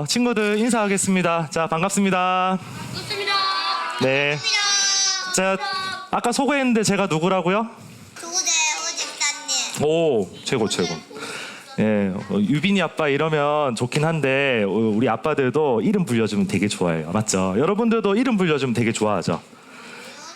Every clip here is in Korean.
친구들 인사하겠습니다. 자, 반갑습니다. 좋습니다. 네. 자, 아까 소개했는데 제가 누구라고요? 조대호 집사님. 오, 최고. 예, 유빈이 아빠 이러면 좋긴 한데 우리 아빠들도 이름 불려주면 되게 좋아해요. 맞죠? 여러분들도 이름 불려주면 되게 좋아하죠?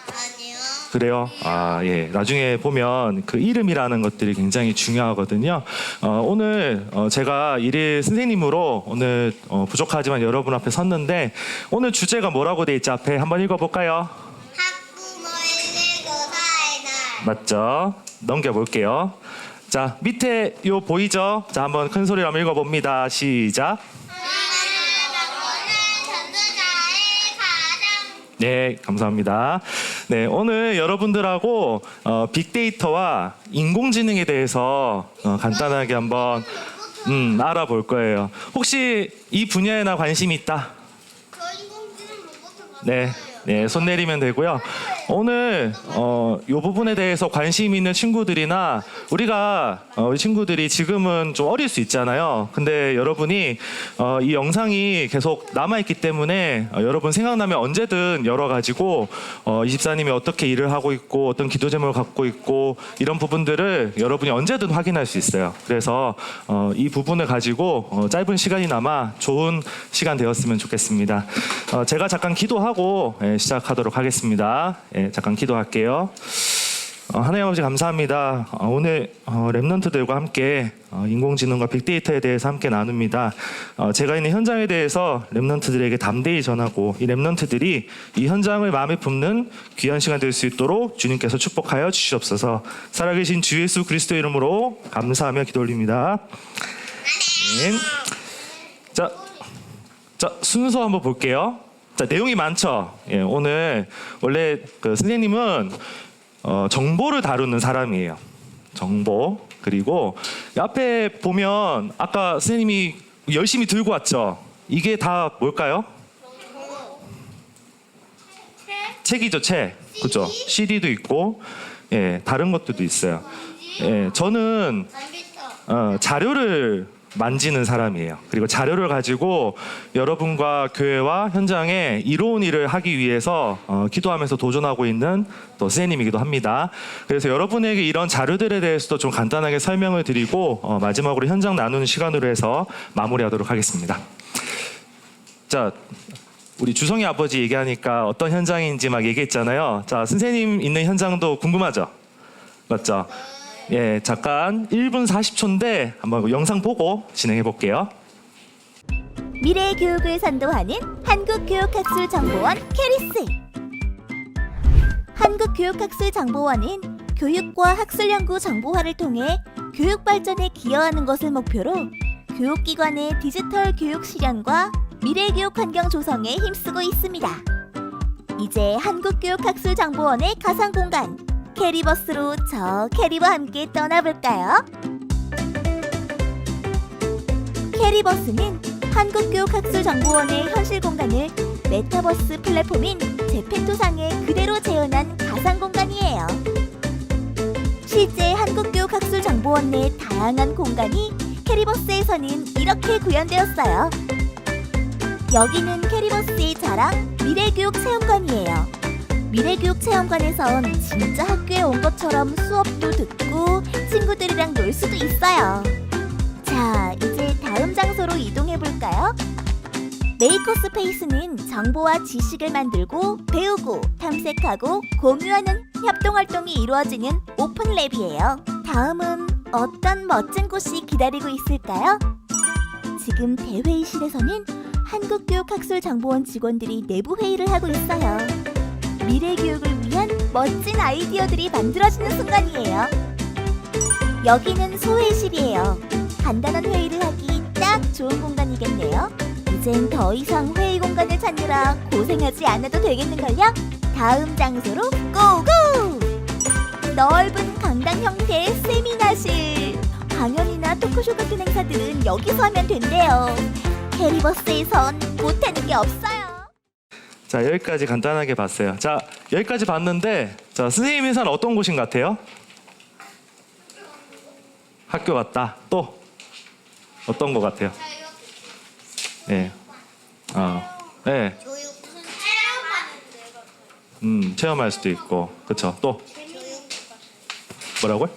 아니요. 그래요? 아, 예. 나중에 보면 그 이름이라는 것들이 굉장히 중요하거든요. 오늘 제가 일일 선생님으로 오늘 부족하지만 여러분 앞에 섰는데 오늘 주제가 뭐라고 돼 있지? 앞에 한번 읽어볼까요? 학부모의 일교사의 날. 맞죠? 넘겨볼게요. 자, 밑에 요 보이죠? 자, 한번 큰 소리로 한번 읽어봅니다. 시작. 전도자의 가장. 네, 감사합니다. 네, 오늘 여러분들하고 빅데이터와 인공지능에 대해서 간단하게 한번 알아볼 거예요. 혹시 이 분야에나 관심이 있다? 저 인공지능 로봇 네, 네, 손 내리면 되고요. 오늘 이 부분에 대해서 관심 있는 친구들이나 우리가 우리 친구들이 지금은 좀 어릴 수 있잖아요. 근데 여러분이 이 영상이 계속 남아있기 때문에 여러분 생각나면 언제든 열어가지고 이 집사님이 어떻게 일을 하고 있고 어떤 기도 제목을 갖고 있고 이런 부분들을 여러분이 언제든 확인할 수 있어요. 그래서 이 부분을 가지고 짧은 시간이나마 좋은 시간 되었으면 좋겠습니다. 제가 잠깐 기도하고 시작하도록 하겠습니다. 예, 잠깐 기도할게요. 하나님 아버지 감사합니다. 오늘 랩넌트들과 함께 인공지능과 빅데이터에 대해서 함께 나눕니다. 제가 있는 현장에 대해서 랩넌트들에게 담대히 전하고 이 랩넌트들이 이 현장을 마음에 품는 귀한 시간 될 수 있도록 주님께서 축복하여 주시옵소서. 살아계신 주 예수 그리스도 이름으로 감사하며 기도 올립니다. 네. 자, 순서 한번 볼게요. 자, 내용이 많죠. 예, 오늘 원래 그 선생님은 정보를 다루는 사람이에요. 정보. 그리고 앞에 보면 아까 선생님이 열심히 들고 왔죠. 이게 다 뭘까요? 책이죠, 책. 그죠? CD도 있고, 예, 다른 것들도 있어요. 예, 저는 자료를 만지는 사람이에요. 그리고 자료를 가지고 여러분과 교회와 현장에 이로운 일을 하기 위해서 기도하면서 도전하고 있는 또 선생님이기도 합니다. 그래서 여러분에게 이런 자료들에 대해서도 좀 간단하게 설명을 드리고 마지막으로 현장 나누는 시간으로 해서 마무리하도록 하겠습니다. 자, 우리 주성이 아버지 얘기하니까 어떤 현장인지 막 얘기했잖아요. 자, 선생님 있는 현장도 궁금하죠? 맞죠? 예, 잠깐 1분 40초인데 한번 영상 보고 진행해 볼게요. 미래의 교육을 선도하는 한국교육학술정보원 캐리스. 한국교육학술정보원은 교육과 학술연구 정보화를 통해 교육 발전에 기여하는 것을 목표로 교육기관의 디지털 교육 실현과 미래교육 환경 조성에 힘쓰고 있습니다. 이제 한국교육학술정보원의 가상공간 캐리버스로 저 캐리와 함께 떠나볼까요? 캐리버스는 한국교육학술정보원의 현실 공간을 메타버스 플랫폼인 제페토상에 그대로 재현한 가상공간이에요. 실제 한국교육학술정보원 내 다양한 공간이 캐리버스에서는 이렇게 구현되었어요. 여기는 캐리버스의 자랑 미래교육 체험관이에요. 미래교육 체험관에선 진짜 학교에 온 것처럼 수업도 듣고 친구들이랑 놀 수도 있어요. 자, 이제 다음 장소로 이동해볼까요? 메이커스페이스는 정보와 지식을 만들고 배우고 탐색하고 공유하는 협동활동이 이루어지는 오픈랩이에요. 다음은 어떤 멋진 곳이 기다리고 있을까요? 지금 대회의실에서는 한국교육학술정보원 직원들이 내부 회의를 하고 있어요. 미래교육을 위한 멋진 아이디어들이 만들어지는 순간이에요. 여기는 소회의실이에요. 간단한 회의를 하기 딱 좋은 공간이겠네요. 이젠 더 이상 회의 공간을 찾느라 고생하지 않아도 되겠는걸요? 다음 장소로 고고! 넓은 강당 형태의 세미나실. 강연이나 토크쇼 같은 행사들은 여기서 하면 된대요. 캐리버스에선 못하는 게 없어요. 자, 여기까지 간단하게 봤어요. 자, 여기까지 봤는데 자, 선생님 회사는 어떤 곳인 것 같아요? 학교 같다. 또 어떤 것 같아요? 네. 네. 교육 체험하는 데가 체험할 수도 있고, 그렇죠. 또 뭐라고요?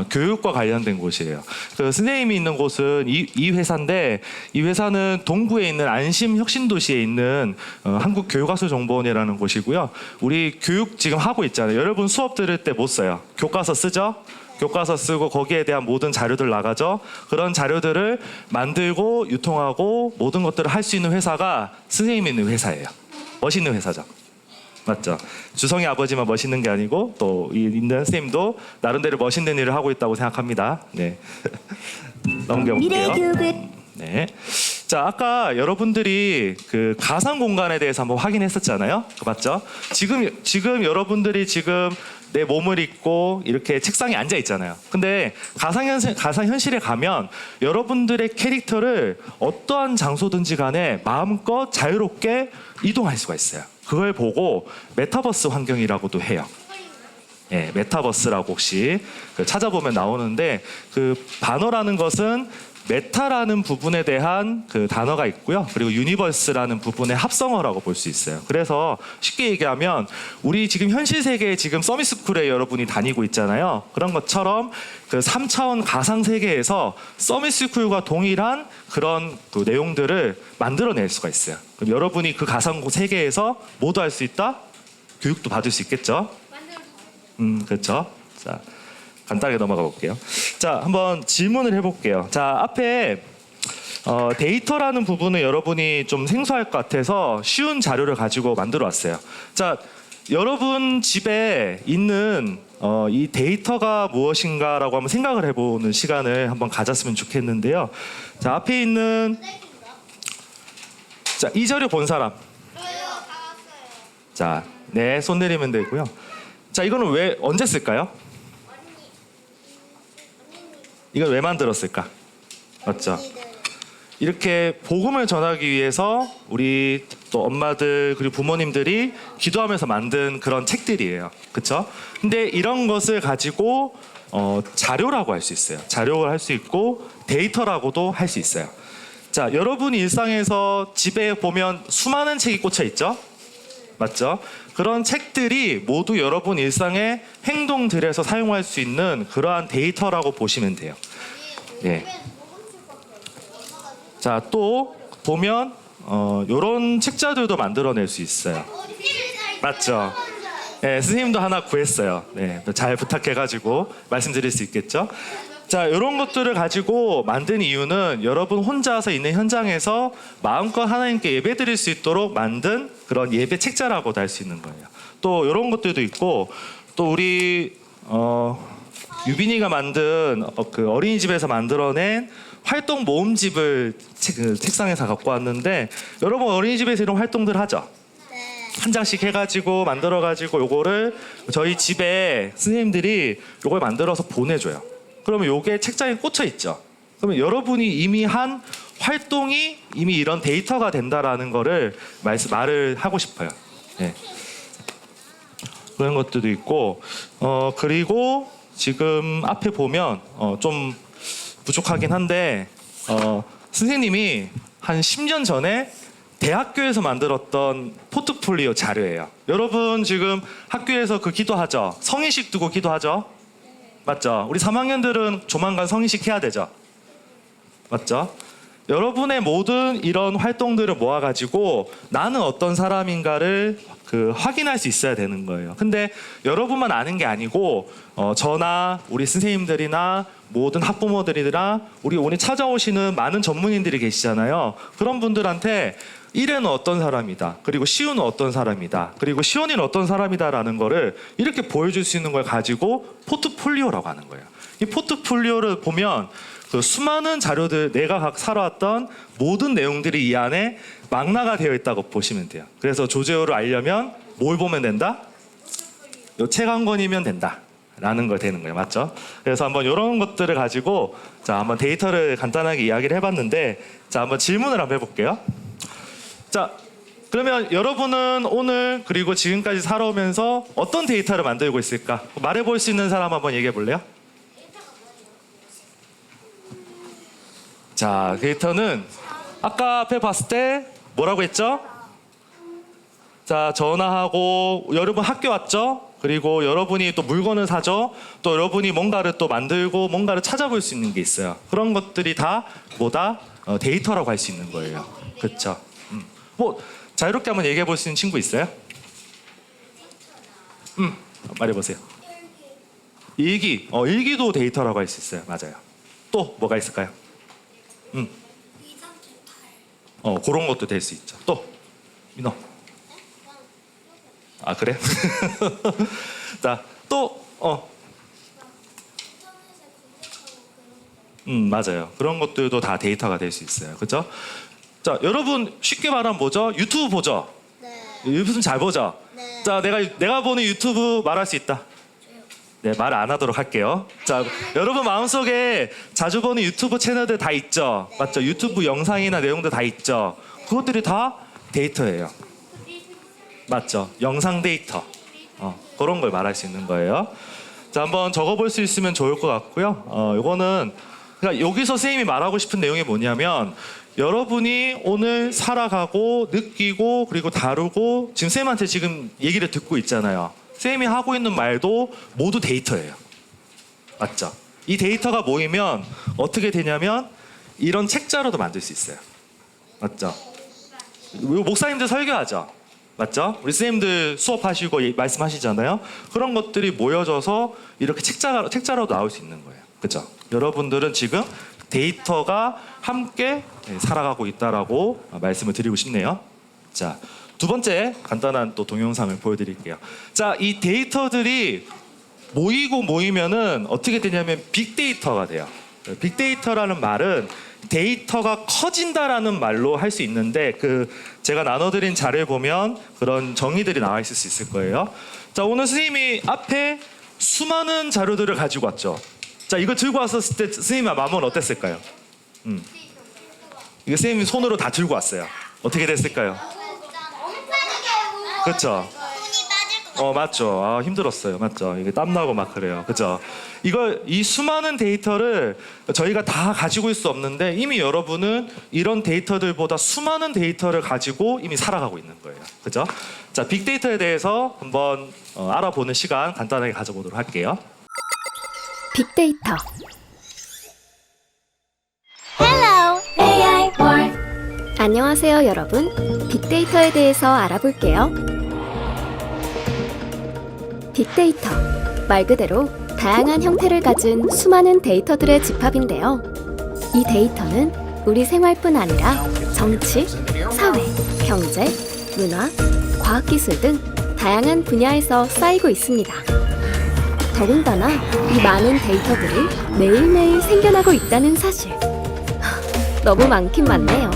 교육과 관련된 곳이에요. 그 선생님이 있는 곳은 이 회사인데, 이 회사는 동구에 있는 안심 혁신도시에 있는 한국교육학술정보원이라는 곳이고요. 우리 교육 지금 하고 있잖아요. 여러분 수업 들을 때 못 써요. 교과서 쓰죠? 교과서 쓰고 거기에 대한 모든 자료들 나가죠. 그런 자료들을 만들고 유통하고 모든 것들을 할 수 있는 회사가 선생님이 있는 회사예요. 멋있는 회사죠. 맞죠? 주성이 아버지만 멋있는 게 아니고 또 있는 선생님도 나름대로 멋있는 일을 하고 있다고 생각합니다. 네. 넘겨볼게요. 미래의 교육을 네. 자, 아까 여러분들이 그 가상 공간에 대해서 한번 확인했었잖아요. 맞죠? 지금 여러분들이 지금 내 몸을 입고 이렇게 책상에 앉아 있잖아요. 근데 가상현실에 가면 여러분들의 캐릭터를 어떠한 장소든지 간에 마음껏 자유롭게 이동할 수가 있어요. 그걸 보고 메타버스 환경이라고도 해요. 예, 메타버스라고 혹시 찾아보면 나오는데, 그 단어라는 것은 메타라는 부분에 대한 그 단어가 있고요. 그리고 유니버스라는 부분의 합성어라고 볼 수 있어요. 그래서 쉽게 얘기하면 우리 지금 현실 세계에 지금 서밋스쿨에 여러분이 다니고 있잖아요. 그런 것처럼 그 3차원 가상 세계에서 서밋스쿨과 동일한 그런 그 내용들을 만들어낼 수가 있어요. 그럼 여러분이 그 가상 세계에서 뭐도 할 수 있다? 교육도 받을 수 있겠죠? 그렇죠. 자, 간단하게 넘어가 볼게요. 자, 한번 질문을 해볼게요. 자, 앞에 데이터라는 부분은 여러분이 좀 생소할 것 같아서 쉬운 자료를 가지고 만들어 왔어요. 자, 여러분 집에 있는 이 데이터가 무엇인가라고 한번 생각을 해보는 시간을 한번 가졌으면 좋겠는데요. 자, 앞에 있는 자, 이 자료 본 사람. 저요 다 왔어요. 자, 네, 손 내리면 되고요. 자, 이거는 왜 언제 쓸까요? 이걸 왜 만들었을까? 맞죠? 이렇게 복음을 전하기 위해서 우리 또 엄마들 그리고 부모님들이 기도하면서 만든 그런 책들이에요. 그렇죠? 근데 이런 것을 가지고 자료라고 할 수 있어요. 자료를 할 수 있고 데이터라고도 할 수 있어요. 자, 여러분 일상에서 집에 보면 수많은 책이 꽂혀 있죠? 맞죠? 그런 책들이 모두 여러분 일상의 행동들에서 사용할 수 있는 그러한 데이터라고 보시면 돼요. 예. 자, 또 보면 이런 책자들도 만들어낼 수 있어요. 맞죠? 네, 선생님도 하나 구했어요. 네, 잘 부탁해가지고 말씀드릴 수 있겠죠? 자, 이런 것들을 가지고 만든 이유는 여러분 혼자서 있는 현장에서 마음껏 하나님께 예배드릴 수 있도록 만든 그런 예배 책자라고도 할 수 있는 거예요. 또 이런 것들도 있고, 또 우리 유빈이가 만든 그 어린이집에서 만들어낸 활동 모음집을 책상에서 갖고 왔는데, 여러분 어린이집에서 이런 활동들 하죠? 한 장씩 해가지고 만들어가지고 요거를 저희 집에 선생님들이 요걸 만들어서 보내줘요. 그러면 요게 책장에 꽂혀 있죠. 그러면 여러분이 이미 한 활동이 이미 이런 데이터가 된다라는 거를 말을 하고 싶어요. 네. 그런 것들도 있고, 그리고 지금 앞에 보면 좀 부족하긴 한데, 선생님이 한 10년 전에 대학교에서 만들었던 포트폴리오 자료예요. 여러분 지금 학교에서 그 기도하죠? 성인식 두고 기도하죠? 맞죠? 우리 3학년들은 조만간 성인식 해야 되죠? 맞죠? 여러분의 모든 이런 활동들을 모아가지고 나는 어떤 사람인가를 확인할 수 있어야 되는 거예요. 근데 여러분만 아는 게 아니고 저나 우리 선생님들이나 모든 학부모들이나 우리 오늘 찾아오시는 많은 전문인들이 계시잖아요. 그런 분들한테 일에는 어떤 사람이다, 그리고 시우는 어떤 사람이다, 그리고 시원이는 어떤 사람이다라는 거를 이렇게 보여줄 수 있는 걸 가지고 포트폴리오라고 하는 거예요. 이 포트폴리오를 보면 그 수많은 자료들, 내가 살아왔던 모든 내용들이 이 안에 망라가 되어 있다고 보시면 돼요. 그래서 조제호를 알려면 뭘 보면 된다? 요 책 한 권이면 된다 라는 걸 되는 거예요. 맞죠? 그래서 한번 이런 것들을 가지고 자, 한번 데이터를 간단하게 이야기를 해봤는데, 자, 한번 질문을 한번 해볼게요. 자, 그러면 여러분은 오늘 그리고 지금까지 살아오면서 어떤 데이터를 만들고 있을까? 말해볼 수 있는 사람 한번 얘기해 볼래요? 자, 데이터는 아까 앞에 봤을 때 뭐라고 했죠? 자, 전화하고 여러분 학교 왔죠? 그리고 여러분이 또 물건을 사죠? 또 여러분이 뭔가를 또 만들고 뭔가를 찾아볼 수 있는 게 있어요. 그런 것들이 다 뭐다? 데이터라고 할 수 있는 거예요. 그렇죠? 뭐 자유롭게 한번 얘기해 볼 수 있는 친구 있어요? 말해보세요. 일기. 일기도 데이터라고 할 수 있어요. 맞아요. 또 뭐가 있을까요? 그런 것도 될 수 있죠. 또 민호. 아 그래? 자, 또 맞아요. 그런 것들도 다 데이터가 될 수 있어요. 그렇죠? 자, 여러분 쉽게 말하면 뭐죠? 유튜브 보죠. 네. 유튜브 잘 보죠. 네. 자, 내가 보는 유튜브 말할 수 있다. 네, 말 안 하도록 할게요. 자, 여러분 마음속에 자주 보는 유튜브 채널들 다 있죠? 맞죠? 유튜브 영상이나 내용들 다 있죠? 그것들이 다 데이터예요. 맞죠? 영상 데이터. 그런 걸 말할 수 있는 거예요. 자, 한번 적어볼 수 있으면 좋을 것 같고요. 이거는 그러니까 여기서 선생님이 말하고 싶은 내용이 뭐냐면 여러분이 오늘 살아가고 느끼고 그리고 다루고 지금 쌤한테 지금 얘기를 듣고 있잖아요. 쌤이 하고 있는 말도 모두 데이터예요. 맞죠? 이 데이터가 모이면 어떻게 되냐면 이런 책자로도 만들 수 있어요. 맞죠? 목사님들 설교하죠? 맞죠? 우리 선생님들 수업하시고 말씀하시잖아요. 그런 것들이 모여져서 이렇게 책자로 나올 수 있는 거예요. 그렇죠? 여러분들은 지금 데이터가 함께 살아가고 있다라고 말씀을 드리고 싶네요. 자, 두 번째 간단한 또 동영상을 보여드릴게요. 자, 이 데이터들이 모이면은 어떻게 되냐면 빅데이터가 돼요. 빅데이터라는 말은 데이터가 커진다라는 말로 할 수 있는데 제가 나눠드린 자료에 보면 그런 정의들이 나와 있을 수 있을 거예요. 자, 오늘 선생님이 앞에 수많은 자료들을 가지고 왔죠. 자, 이거 들고 왔었을 때 선생님의 마음은 어땠을까요? 이거 선생님이 손으로 다 들고 왔어요. 어떻게 됐을까요? 그렇죠? 맞죠. 힘들었어요. 맞죠. 이게 땀나고 막 그래요. 그죠? 이 수많은 데이터를 저희가 다 가지고 있을 수 없는데 이미 여러분은 이런 데이터들보다 수많은 데이터를 가지고 이미 살아가고 있는 거예요. 그죠? 자, 빅데이터에 대해서 한번 알아보는 시간 간단하게 가져보도록 할게요. 빅데이터. Hello, AI World. 안녕하세요, 여러분. 빅데이터에 대해서 알아볼게요. 빅데이터. 말 그대로 다양한 형태를 가진 수많은 데이터들의 집합인데요. 이 데이터는 우리 생활뿐 아니라 정치, 사회, 경제, 문화, 과학기술 등 다양한 분야에서 쌓이고 있습니다. 더군다나 이 많은 데이터들이 매일매일 생겨나고 있다는 사실. 너무 많긴 많네요.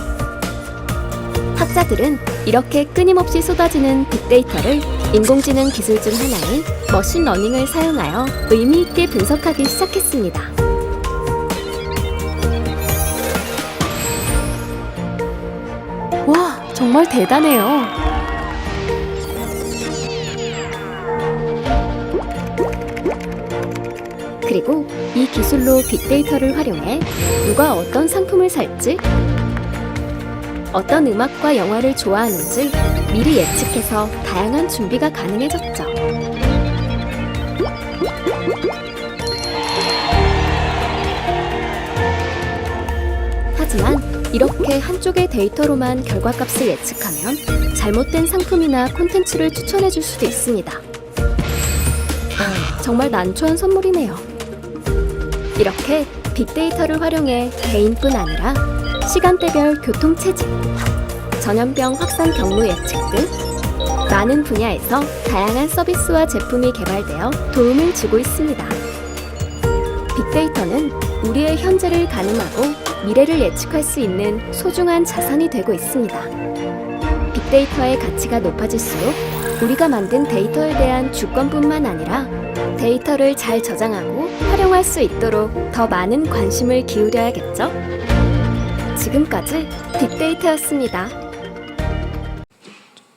학자들은 이렇게 끊임없이 쏟아지는 빅데이터를 인공지능 기술 중 하나인 머신러닝을 사용하여 의미 있게 분석하기 시작했습니다. 와, 정말 대단해요. 그리고 이 기술로 빅데이터를 활용해 누가 어떤 상품을 살지, 어떤 음악과 영화를 좋아하는지 미리 예측해서 다양한 준비가 가능해졌죠. 하지만 이렇게 한쪽의 데이터로만 결과값을 예측하면 잘못된 상품이나 콘텐츠를 추천해줄 수도 있습니다. 정말 난처한 선물이네요. 이렇게 빅데이터를 활용해 개인뿐 아니라 시간대별 교통체증, 전염병 확산 경로 예측 등 많은 분야에서 다양한 서비스와 제품이 개발되어 도움을 주고 있습니다. 빅데이터는 우리의 현재를 가늠하고 미래를 예측할 수 있는 소중한 자산이 되고 있습니다. 빅데이터의 가치가 높아질수록 우리가 만든 데이터에 대한 주권뿐만 아니라 데이터를 잘 저장하고 활용할 수 있도록 더 많은 관심을 기울여야겠죠? 지금까지 빅데이터였습니다.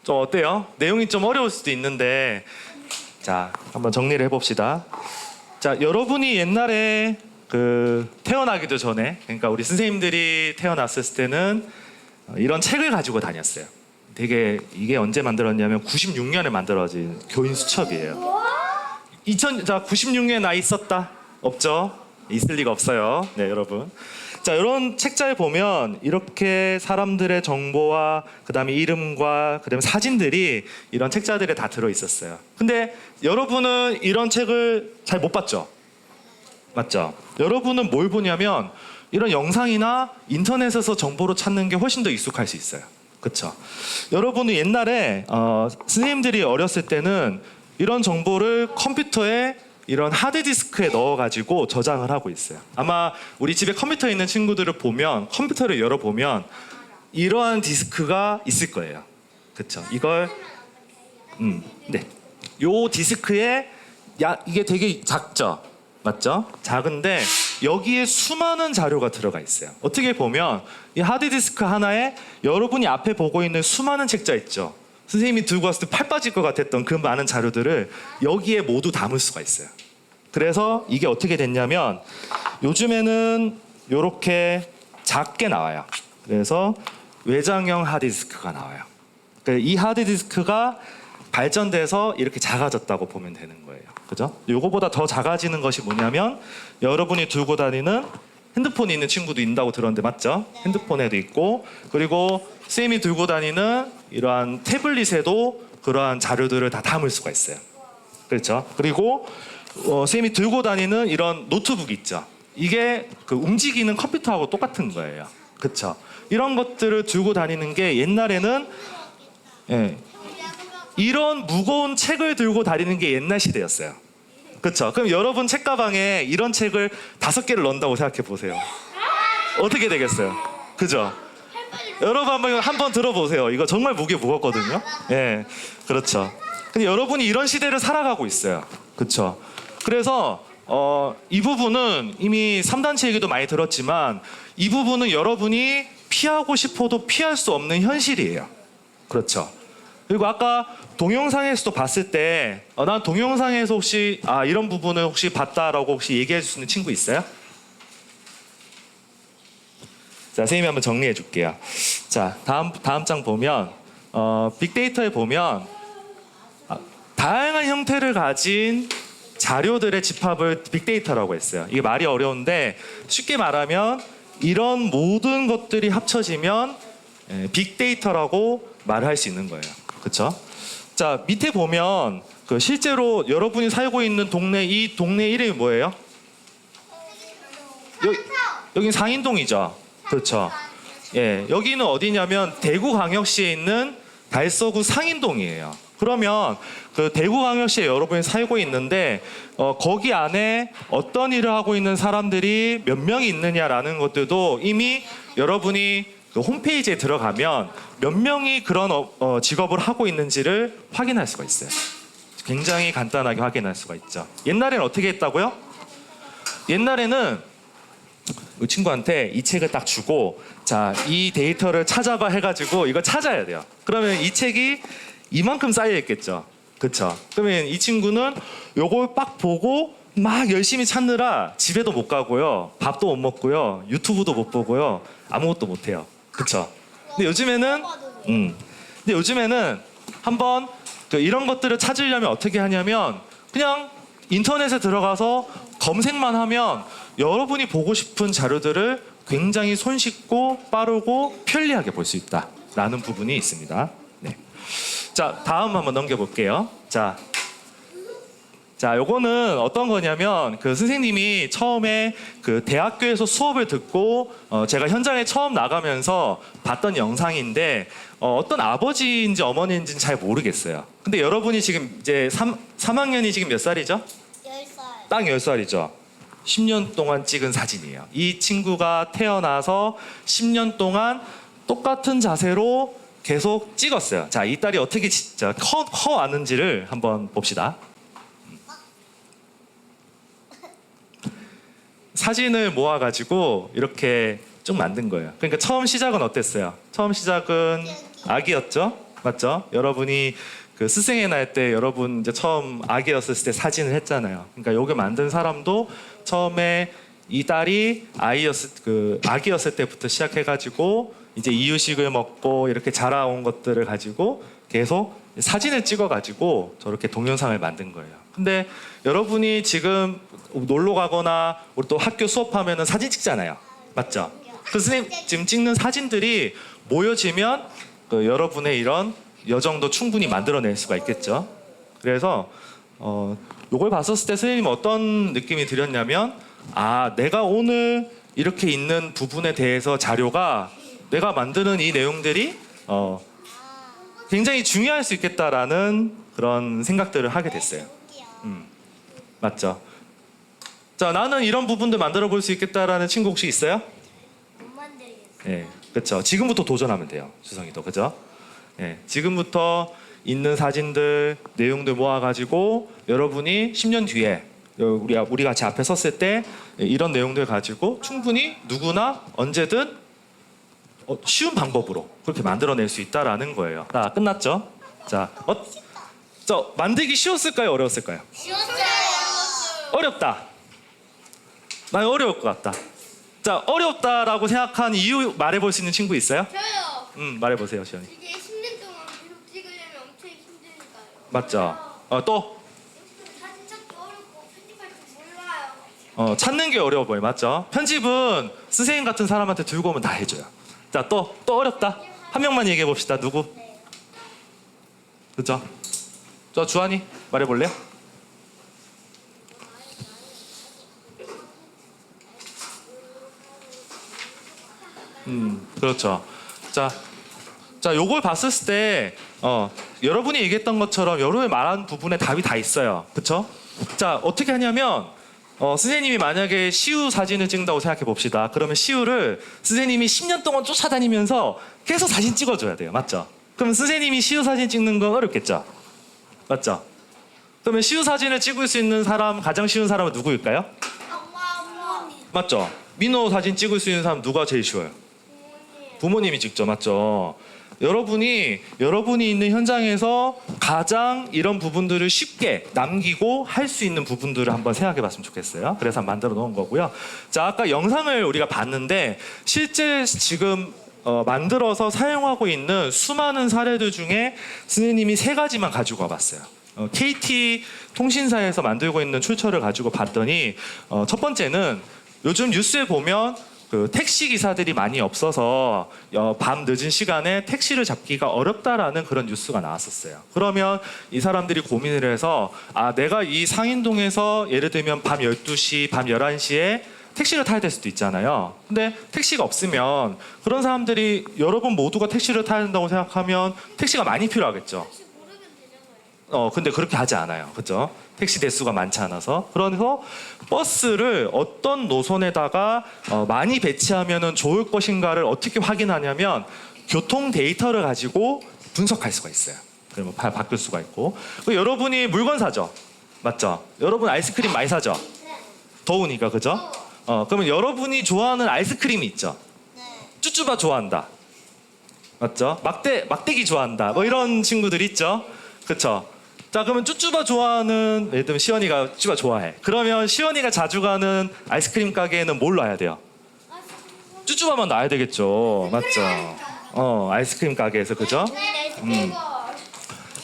좀 어때요? 내용이 좀 어려울 수도 있는데 자, 한번 정리를 해봅시다. 자, 여러분이 옛날에 태어나기도 전에, 그러니까 우리 선생님들이 태어났을 때는 이런 책을 가지고 다녔어요. 되게 이게 언제 만들었냐면 96년에 만들어진 교인 수첩이에요. 96년에 나 있었다? 없죠? 있을 리가 없어요. 네, 여러분. 자, 이런 책자에 보면 이렇게 사람들의 정보와 그다음에 이름과 그다음에 사진들이 이런 책자들에 다 들어 있었어요. 근데 여러분은 이런 책을 잘 못 봤죠? 맞죠? 여러분은 뭘 보냐면 이런 영상이나 인터넷에서 정보를 찾는 게 훨씬 더 익숙할 수 있어요. 그렇죠? 여러분은 옛날에 선생님들이 어렸을 때는 이런 정보를 컴퓨터에 이런 하드디스크에 넣어가지고 저장을 하고 있어요. 아마 우리 집에 컴퓨터 있는 친구들을 보면 컴퓨터를 열어보면 이러한 디스크가 있을 거예요. 그렇죠? 이걸 네. 요 디스크에 이게 되게 작죠? 맞죠? 작은데 여기에 수많은 자료가 들어가 있어요. 어떻게 보면 이 하드디스크 하나에 여러분이 앞에 보고 있는 수많은 책자 있죠? 선생님이 들고 왔을 때 팔 빠질 것 같았던 그 많은 자료들을 여기에 모두 담을 수가 있어요. 그래서 이게 어떻게 됐냐면 요즘에는 이렇게 작게 나와요. 그래서 외장형 하드디스크가 나와요. 그러니까 이 하드디스크가 발전돼서 이렇게 작아졌다고 보면 되는 거예요. 그죠? 요거보다 더 작아지는 것이 뭐냐면 여러분이 들고 다니는 핸드폰이 있는 친구도 있다고 들었는데 맞죠? 핸드폰에도 있고 그리고 쌤이 들고 다니는 이러한 태블릿에도 그러한 자료들을 다 담을 수가 있어요. 그렇죠? 그리고 쌤이 들고 다니는 이런 노트북 있죠? 이게 그 움직이는 컴퓨터하고 똑같은 거예요. 그렇죠? 이런 것들을 들고 다니는 게 옛날에는 이런 무거운 책을 들고 다니는 게 옛날 시대였어요. 그렇죠? 그럼 여러분 책가방에 이런 책을 5개를 넣는다고 생각해 보세요. 어떻게 되겠어요? 그죠? 여러분 한번 들어보세요. 이거 정말 무게 무겁거든요. 예, 그렇죠. 근데 여러분이 이런 시대를 살아가고 있어요. 그렇죠? 그래서 이 부분은 이미 3단체 얘기도 많이 들었지만 이 부분은 여러분이 피하고 싶어도 피할 수 없는 현실이에요. 그렇죠? 그리고 아까 동영상에서도 봤을 때 난 동영상에서 혹시 이런 부분을 혹시 봤다라고 혹시 얘기해 줄 수 있는 친구 있어요? 자, 선생님이 한번 정리해 줄게요. 자, 다음 장 보면 빅데이터에 보면 다양한 형태를 가진 자료들의 집합을 빅데이터라고 했어요. 이게 말이 어려운데 쉽게 말하면 이런 모든 것들이 합쳐지면 빅데이터라고 말을 할 수 있는 거예요. 그렇죠? 자, 밑에 보면 그 실제로 여러분이 살고 있는 동네 이 동네 이름이 뭐예요? 여긴 상인동이죠. 그렇죠? 예, 여기는 어디냐면 대구광역시에 있는 달서구 상인동이에요. 그러면 그 대구광역시에 여러분이 살고 있는데 거기 안에 어떤 일을 하고 있는 사람들이 몇 명이 있느냐라는 것들도 이미 여러분이 그 홈페이지에 들어가면 몇 명이 그런 직업을 하고 있는지를 확인할 수가 있어요. 굉장히 간단하게 확인할 수가 있죠. 옛날에는 어떻게 했다고요? 옛날에는 이 친구한테 이 책을 딱 주고 자, 이 데이터를 찾아봐 해가지고 이거 찾아야 돼요. 그러면 이 책이 이만큼 쌓여 있겠죠. 그렇죠? 그러면 이 친구는 요걸 딱 보고 막 열심히 찾느라 집에도 못 가고요, 밥도 못 먹고요, 유튜브도 못 보고요, 아무것도 못 해요. 그렇죠? 근데 요즘에는 한번 이런 것들을 찾으려면 어떻게 하냐면 그냥 인터넷에 들어가서 검색만 하면 여러분이 보고 싶은 자료들을 굉장히 손쉽고 빠르고 편리하게 볼 수 있다라는 부분이 있습니다. 네. 자, 다음 한번 넘겨볼게요. 자, 요거는 어떤 거냐면 그 선생님이 처음에 그 대학교에서 수업을 듣고 제가 현장에 처음 나가면서 봤던 영상인데 어떤 아버지인지 어머니인지는 잘 모르겠어요. 근데 여러분이 지금 이제 3학년이 지금 몇 살이죠? 10살. 딱 10살이죠. 10년 동안 찍은 사진이에요. 이 친구가 태어나서 10년 동안 똑같은 자세로 계속 찍었어요. 자, 이 딸이 어떻게 진짜 커 왔는지를 한번 봅시다. 사진을 모아가지고 이렇게 쭉 만든 거예요. 그러니까 처음 시작은 어땠어요? 처음 시작은 아기였죠? 맞죠? 여러분이 그 스승의 날 때 여러분 이제 처음 아기였을 때 사진을 했잖아요. 그러니까 여기 만든 사람도 처음에 이 딸이 아기였을 때부터 시작해가지고 이제 이유식을 먹고 이렇게 자라온 것들을 가지고 계속 사진을 찍어가지고 저렇게 동영상을 만든 거예요. 근데 여러분이 지금 놀러 가거나 우리 또 학교 수업하면은 사진 찍잖아요. 맞죠? 그 선생님 지금 찍는 사진들이 모여지면 그 여러분의 이런 여정도 충분히 만들어낼 수가 있겠죠. 그래서 요걸 봤었을 때 선생님은 어떤 느낌이 들었냐면 아, 내가 오늘 이렇게 있는 부분에 대해서 자료가 내가 만드는 이 내용들이 굉장히 중요할 수 있겠다라는 그런 생각들을 하게 됐어요. 맞죠? 자, 나는 이런 부분들 만들어 볼 수 있겠다라는 친구 혹시 있어요? 못 만들겠어. 예, 그렇죠. 지금부터 도전하면 돼요, 주성이도, 그죠? 예, 지금부터 있는 사진들, 내용들 모아가지고 여러분이 10년 뒤에 우리 같이 앞에 섰을 때 이런 내용들 가지고 충분히 누구나 언제든 쉬운 방법으로 그렇게 만들어낼 수 있다라는 거예요. 자, 끝났죠? 자, 저 만들기 쉬웠을까요? 어려웠을까요? 쉬웠어요. 어렵다. 나 어려울 것 같다. 자, 어렵다라고 생각한 이유 말해볼 수 있는 친구 있어요? 저요. 말해보세요, 시연이. 이게 10년 동안 계속 찍으려면 엄청 힘드니까요. 맞죠? 또 사진 찾기 어렵고 편집할 줄 몰라요. 찾는 게 어려워 보여, 맞죠? 편집은 선생님 같은 사람한테 들고 오면 다 해줘요. 자, 또 어렵다. 한 명만 얘기해 봅시다. 누구? 그죠? 저 주한이 말해볼래요? 그렇죠. 자, 요걸 봤을 때 여러분이 얘기했던 것처럼 여러분이 말한 부분에 답이 다 있어요. 그렇죠? 자, 어떻게 하냐면 선생님이 만약에 시우 사진을 찍는다고 생각해 봅시다. 그러면 시우를 선생님이 10년 동안 쫓아다니면서 계속 사진 찍어줘야 돼요. 맞죠? 그럼 선생님이 시우 사진 찍는 건 어렵겠죠? 맞죠? 그러면 시우 사진을 찍을 수 있는 사람, 가장 쉬운 사람은 누구일까요? 어머니. 맞죠? 민호 사진 찍을 수 있는 사람 누가 제일 쉬워요? 부모님이 찍죠. 맞죠? 여러분이 있는 현장에서 가장 이런 부분들을 쉽게 남기고 할 수 있는 부분들을 한번 생각해 봤으면 좋겠어요. 그래서 만들어 놓은 거고요. 자, 아까 영상을 우리가 봤는데 실제 지금 만들어서 사용하고 있는 수많은 사례들 중에 선생님이 3가지만 가지고 와봤어요. KT 통신사에서 만들고 있는 출처를 가지고 봤더니 첫 번째는 요즘 뉴스에 보면 그 택시 기사들이 많이 없어서 밤 늦은 시간에 택시를 잡기가 어렵다라는 그런 뉴스가 나왔었어요. 그러면 이 사람들이 고민을 해서 아, 내가 이 상인동에서 예를 들면 밤 12시, 밤 11시에 택시를 타야 될 수도 있잖아요. 근데 택시가 없으면 그런 사람들이 여러분 모두가 택시를 타야 된다고 생각하면 택시가 많이 필요하겠죠. 혹시 모르면 되잖아요. 근데 그렇게 하지 않아요. 그죠? 택시 대수가 많지 않아서. 그래서 버스를 어떤 노선에다가 많이 배치하면 좋을 것인가를 어떻게 확인하냐면 교통 데이터를 가지고 분석할 수가 있어요. 그러면 바꿀 수가 있고. 그리고 여러분이 물건 사죠. 맞죠? 여러분 아이스크림 많이 사죠? 더우니까, 그죠? 그러면 여러분이 좋아하는 아이스크림이 있죠? 쭈쭈바 좋아한다. 맞죠? 막대기 좋아한다. 뭐 이런 친구들 있죠? 그쵸? 자, 그러면 쭈쭈바 좋아하는, 예를 들면 시연이가 쭈쭈바 좋아해. 그러면 시연이가 자주 가는 아이스크림 가게에는 뭘 놔야 돼요? 쭈쭈바만 놔야 되겠죠. 맞죠? 아이스크림 가게에서, 그죠?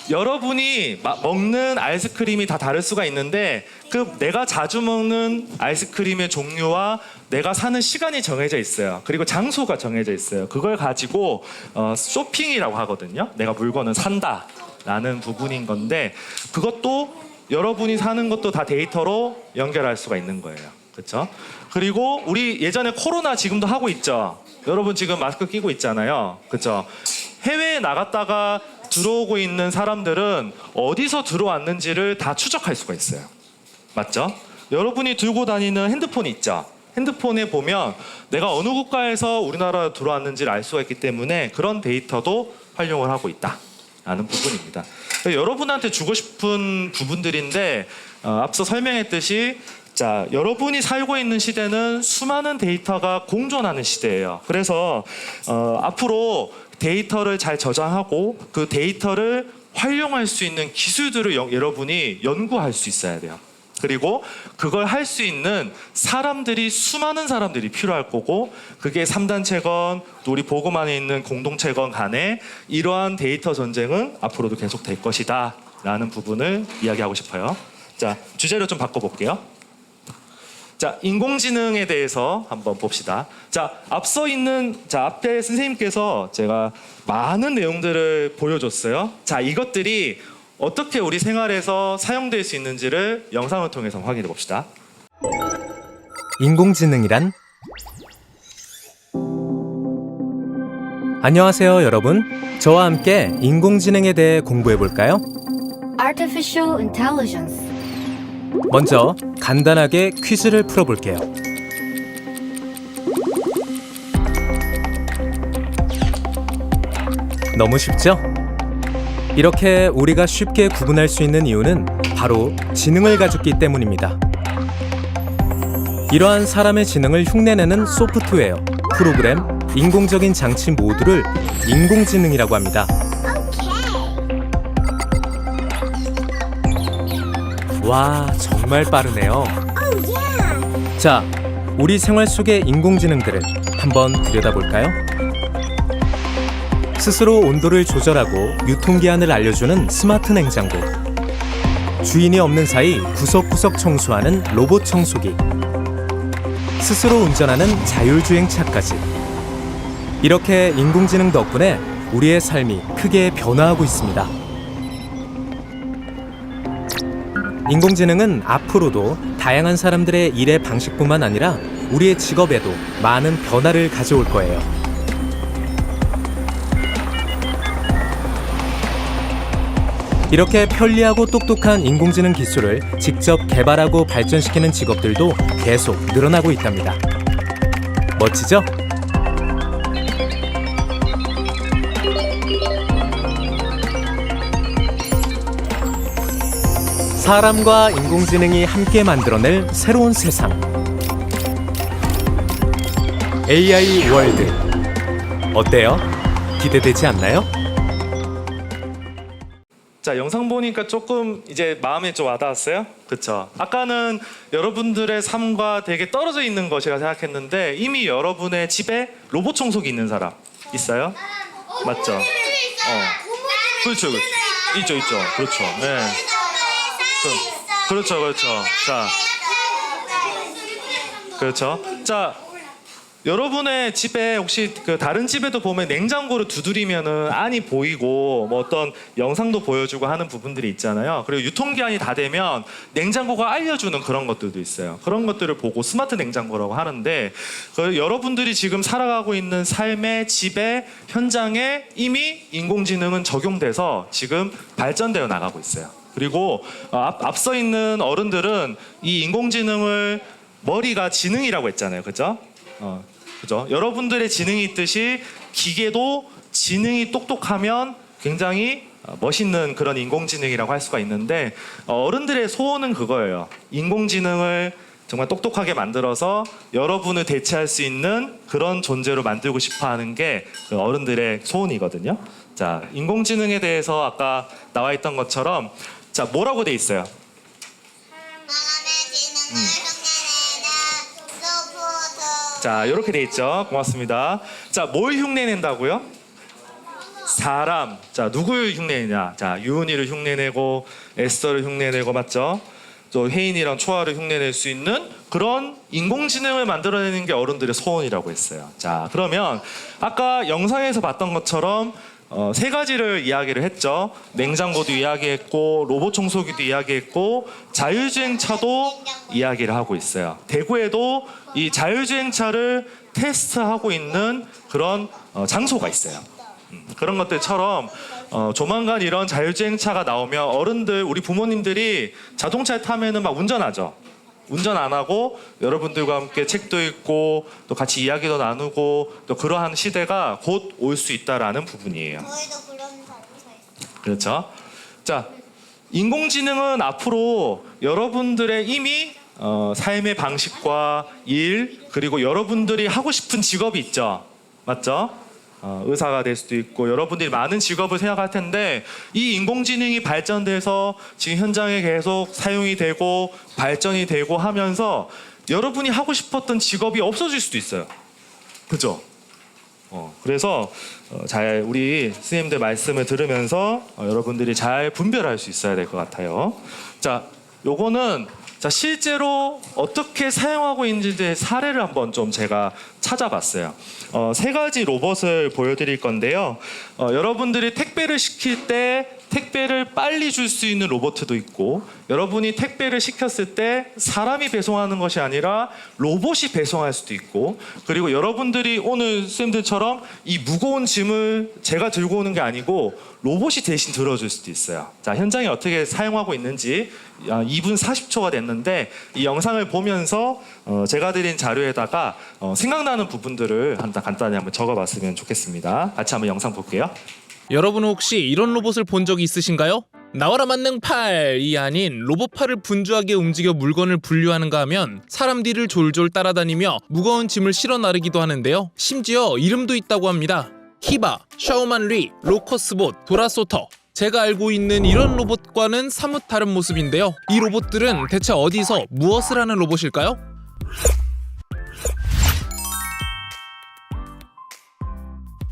여러분이 먹는 아이스크림이 다 다를 수가 있는데 그 내가 자주 먹는 아이스크림의 종류와 내가 사는 시간이 정해져 있어요. 그리고 장소가 정해져 있어요. 그걸 가지고 쇼핑이라고 하거든요. 내가 물건을 산다라는 부분인 건데 그것도 여러분이 사는 것도 다 데이터로 연결할 수가 있는 거예요. 그렇죠? 그리고 우리 예전에 코로나 지금도 하고 있죠. 여러분 지금 마스크 끼고 있잖아요. 그렇죠? 해외에 나갔다가 들어오고 있는 사람들은 어디서 들어왔는지를 다 추적할 수가 있어요. 맞죠? 여러분이 들고 다니는 핸드폰이 있죠. 핸드폰에 보면 내가 어느 국가에서 우리나라에 들어왔는지를 알 수가 있기 때문에 그런 데이터도 활용을 하고 있다라는 부분입니다. 여러분한테 주고 싶은 부분들인데 앞서 설명했듯이 자, 여러분이 살고 있는 시대는 수많은 데이터가 공존하는 시대예요. 그래서 앞으로 데이터를 잘 저장하고 그 데이터를 활용할 수 있는 기술들을 여러분이 연구할 수 있어야 돼요. 그리고 그걸 할 수 있는 사람들이 수많은 사람들이 필요할 거고 그게 3단체건 또 우리 보고만에 있는 공동체건 간에 이러한 데이터 전쟁은 앞으로도 계속될 것이다 라는 부분을 이야기하고 싶어요. 자, 주제를 좀 바꿔볼게요. 자, 인공지능에 대해서 한번 봅시다. 자, 앞에 선생님께서 제가 많은 내용들을 보여줬어요. 자, 이것들이 어떻게 우리 생활에서 사용될 수 있는지를 영상을 통해서 확인해 봅시다. 인공지능이란? 안녕하세요, 여러분. 저와 함께 인공지능에 대해 공부해 볼까요? Artificial Intelligence. 먼저 간단하게 퀴즈를 풀어 볼게요. 너무 쉽죠? 이렇게 우리가 쉽게 구분할 수 있는 이유는 바로 지능을 가졌기 때문입니다. 이러한 사람의 지능을 흉내내는 소프트웨어, 프로그램, 인공적인 장치 모두를 인공지능이라고 합니다. 와, 정말 빠르네요. 자, 우리 생활 속의 인공지능들을 한번 들여다볼까요? 스스로 온도를 조절하고 유통기한을 알려주는 스마트 냉장고, 주인이 없는 사이 구석구석 청소하는 로봇 청소기, 스스로 운전하는 자율주행차까지. 이렇게 인공지능 덕분에 우리의 삶이 크게 변화하고 있습니다. 인공지능은 앞으로도 다양한 사람들의 일의 방식뿐만 아니라 우리의 직업에도 많은 변화를 가져올 거예요. 이렇게 편리하고 똑똑한 인공지능 기술을 직접 개발하고 발전시키는 직업들도 계속 늘어나고 있답니다. 멋지죠? 사람과 인공지능이 함께 만들어낼 새로운 세상. AI 월드. 어때요? 기대되지 않나요? 자, 영상 보니까 조금 이제 마음에 좀 와닿았어요? 그쵸? 아까는 여러분들의 삶과 되게 떨어져 있는 것이라 생각했는데 이미 여러분의 집에 로봇 청소기 있는 사람 있어요? 맞죠? 그렇죠, 그렇죠. 있죠. 그렇죠. 네. 그렇죠. 자, 그렇죠. 자, 여러분의 집에 혹시 그 다른 집에도 보면 냉장고를 두드리면은 안이 보이고 뭐 어떤 영상도 보여주고 하는 부분들이 있잖아요. 그리고 유통기한이 다 되면 냉장고가 알려주는 그런 것들도 있어요. 그런 것들을 보고 스마트 냉장고라고 하는데 여러분들이 지금 살아가고 있는 삶의 집의 현장에 이미 인공지능은 적용돼서 지금 발전되어 나가고 있어요. 그리고 앞서 있는 어른들은 이 인공지능을 머리가 지능이라고 했잖아요. 그죠? 그죠? 여러분들의 지능이 있듯이 기계도 지능이 똑똑하면 굉장히 멋있는 그런 인공지능이라고 할 수가 있는데 어른들의 소원은 그거예요. 인공지능을 정말 똑똑하게 만들어서 여러분을 대체할 수 있는 그런 존재로 만들고 싶어 하는 게 그 어른들의 소원이거든요. 자, 인공지능에 대해서 아까 나와 있던 것처럼 자, 뭐라고 돼 있어요? 자, 이렇게 돼 있죠. 고맙습니다. 자, 뭘 흉내낸다고요? 사람. 자, 누굴 흉내내냐? 자, 유은이를 흉내내고 에스더를 흉내내고 맞죠? 또 혜인이랑 초아를 흉내낼 수 있는 그런 인공지능을 만들어내는 게 어른들의 소원이라고 했어요. 자, 그러면 아까 영상에서 봤던 것처럼 세 가지를 이야기를 했죠. 냉장고도 이야기했고 로봇 청소기도 이야기했고 자율주행차도 이야기를 하고 있어요. 대구에도 이 자율주행차를 테스트하고 있는 그런 장소가 있어요. 그런 것들처럼 조만간 이런 자율주행차가 나오면 어른들, 우리 부모님들이 자동차에 타면은 막 운전하죠. 운전 안 하고 여러분들과 함께 책도 읽고 또 같이 이야기도 나누고 또 그러한 시대가 곧 올 수 있다라는 부분이에요. 저희도 그런 장소에 있어요. 그렇죠? 자, 인공지능은 앞으로 여러분들의 이미 삶의 방식과 일 그리고 여러분들이 하고 싶은 직업이 있죠. 맞죠? 의사가 될 수도 있고 여러분들이 많은 직업을 생각할 텐데 이 인공지능이 발전돼서 지금 현장에 계속 사용이 되고 발전이 되고 하면서 여러분이 하고 싶었던 직업이 없어질 수도 있어요. 그죠? 그래서 잘 우리 스님들 말씀을 들으면서 여러분들이 잘 분별할 수 있어야 될 것 같아요. 자, 요거는 실제로 어떻게 사용하고 있는지 사례를 한번 좀 제가 찾아봤어요. 세 가지 로봇을 보여드릴 건데요. 여러분들이 택배를 시킬 때 택배를 빨리 줄 수 있는 로봇도 있고, 여러분이 택배를 시켰을 때 사람이 배송하는 것이 아니라 로봇이 배송할 수도 있고, 그리고 여러분들이 오늘 쌤들처럼 이 무거운 짐을 제가 들고 오는 게 아니고 로봇이 대신 들어줄 수도 있어요. 자, 현장에 어떻게 사용하고 있는지 2분 40초가 됐는데 이 영상을 보면서 제가 드린 자료에다가 생각나는 부분들을 간단히 한번 적어봤으면 좋겠습니다. 같이 한번 영상 볼게요. 여러분 혹시 이런 로봇을 본 적이 있으신가요? 나와라 만능 팔이 아닌 로봇팔을 분주하게 움직여 물건을 분류하는가 하면 사람 뒤를 졸졸 따라다니며 무거운 짐을 실어 나르기도 하는데요. 심지어 이름도 있다고 합니다. 키바, 샤오만 리, 로커스봇, 도라소터. 제가 알고 있는 이런 로봇과는 사뭇 다른 모습인데요. 이 로봇들은 대체 어디서 무엇을 하는 로봇일까요?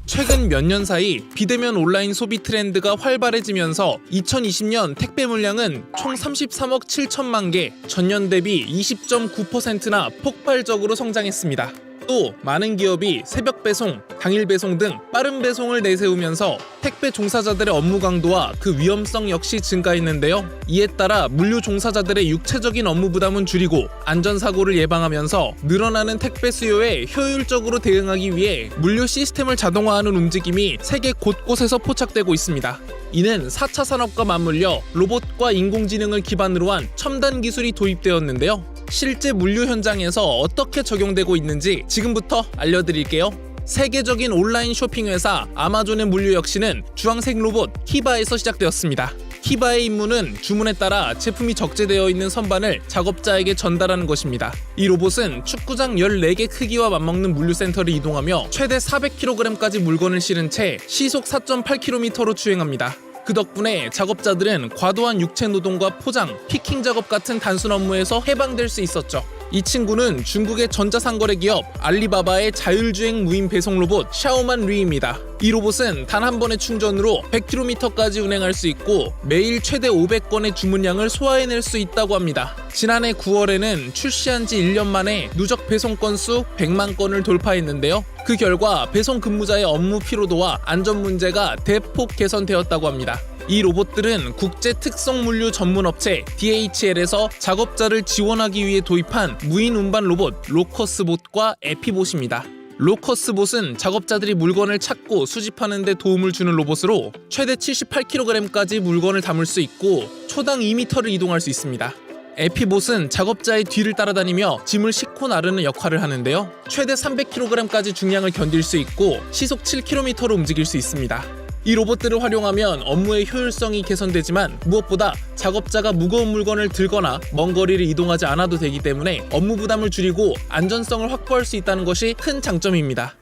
최근 몇 년 사이 비대면 온라인 소비 트렌드가 활발해지면서 2020년 택배 물량은 총 33억 7천만 개, 전년 대비 20.9%나 폭발적으로 성장했습니다. 또 많은 기업이 새벽 배송, 당일 배송 등 빠른 배송을 내세우면서 택배 종사자들의 업무 강도와 그 위험성 역시 증가했는데요. 이에 따라 물류 종사자들의 육체적인 업무 부담은 줄이고 안전사고를 예방하면서 늘어나는 택배 수요에 효율적으로 대응하기 위해 물류 시스템을 자동화하는 움직임이 세계 곳곳에서 포착되고 있습니다. 이는 4차 산업과 맞물려 로봇과 인공지능을 기반으로 한 첨단 기술이 도입되었는데요. 실제 물류 현장에서 어떻게 적용되고 있는지 지금부터 알려드릴게요. 세계적인 온라인 쇼핑 회사 아마존의 물류 역시는 주황색 로봇 키바에서 시작되었습니다. 키바의 임무는 주문에 따라 제품이 적재되어 있는 선반을 작업자에게 전달하는 것입니다. 이 로봇은 축구장 14개 크기와 맞먹는 물류센터를 이동하며 최대 400kg까지 물건을 실은 채 시속 4.8km로 주행합니다. 그 덕분에 작업자들은 과도한 육체 노동과 포장, 피킹 작업 같은 단순 업무에서 해방될 수 있었죠. 이 친구는 중국의 전자상거래 기업 알리바바의 자율주행 무인 배송 로봇 샤오만 리입니다. 이 로봇은 단 한 번의 충전으로 100km까지 운행할 수 있고 매일 최대 500건의 주문량을 소화해낼 수 있다고 합니다. 지난해 9월에는 출시한 지 1년 만에 누적 배송 건수 100만 건을 돌파했는데요. 그 결과 배송 근무자의 업무 피로도와 안전 문제가 대폭 개선되었다고 합니다. 이 로봇들은 국제 특성 물류 전문 업체 DHL에서 작업자를 지원하기 위해 도입한 무인 운반 로봇 로커스봇과 에피봇입니다. 로커스봇은 작업자들이 물건을 찾고 수집하는 데 도움을 주는 로봇으로 최대 78kg까지 물건을 담을 수 있고 초당 2m를 이동할 수 있습니다. 에피봇은 작업자의 뒤를 따라다니며 짐을 싣고 나르는 역할을 하는데요. 최대 300kg까지 중량을 견딜 수 있고 시속 7km로 움직일 수 있습니다. 이 로봇들을 활용하면 업무의 효율성이 개선되지만 무엇보다 작업자가 무거운 물건을 들거나 먼 거리를 이동하지 않아도 되기 때문에 업무 부담을 줄이고 안전성을 확보할 수 있다는 것이 큰 장점입니다.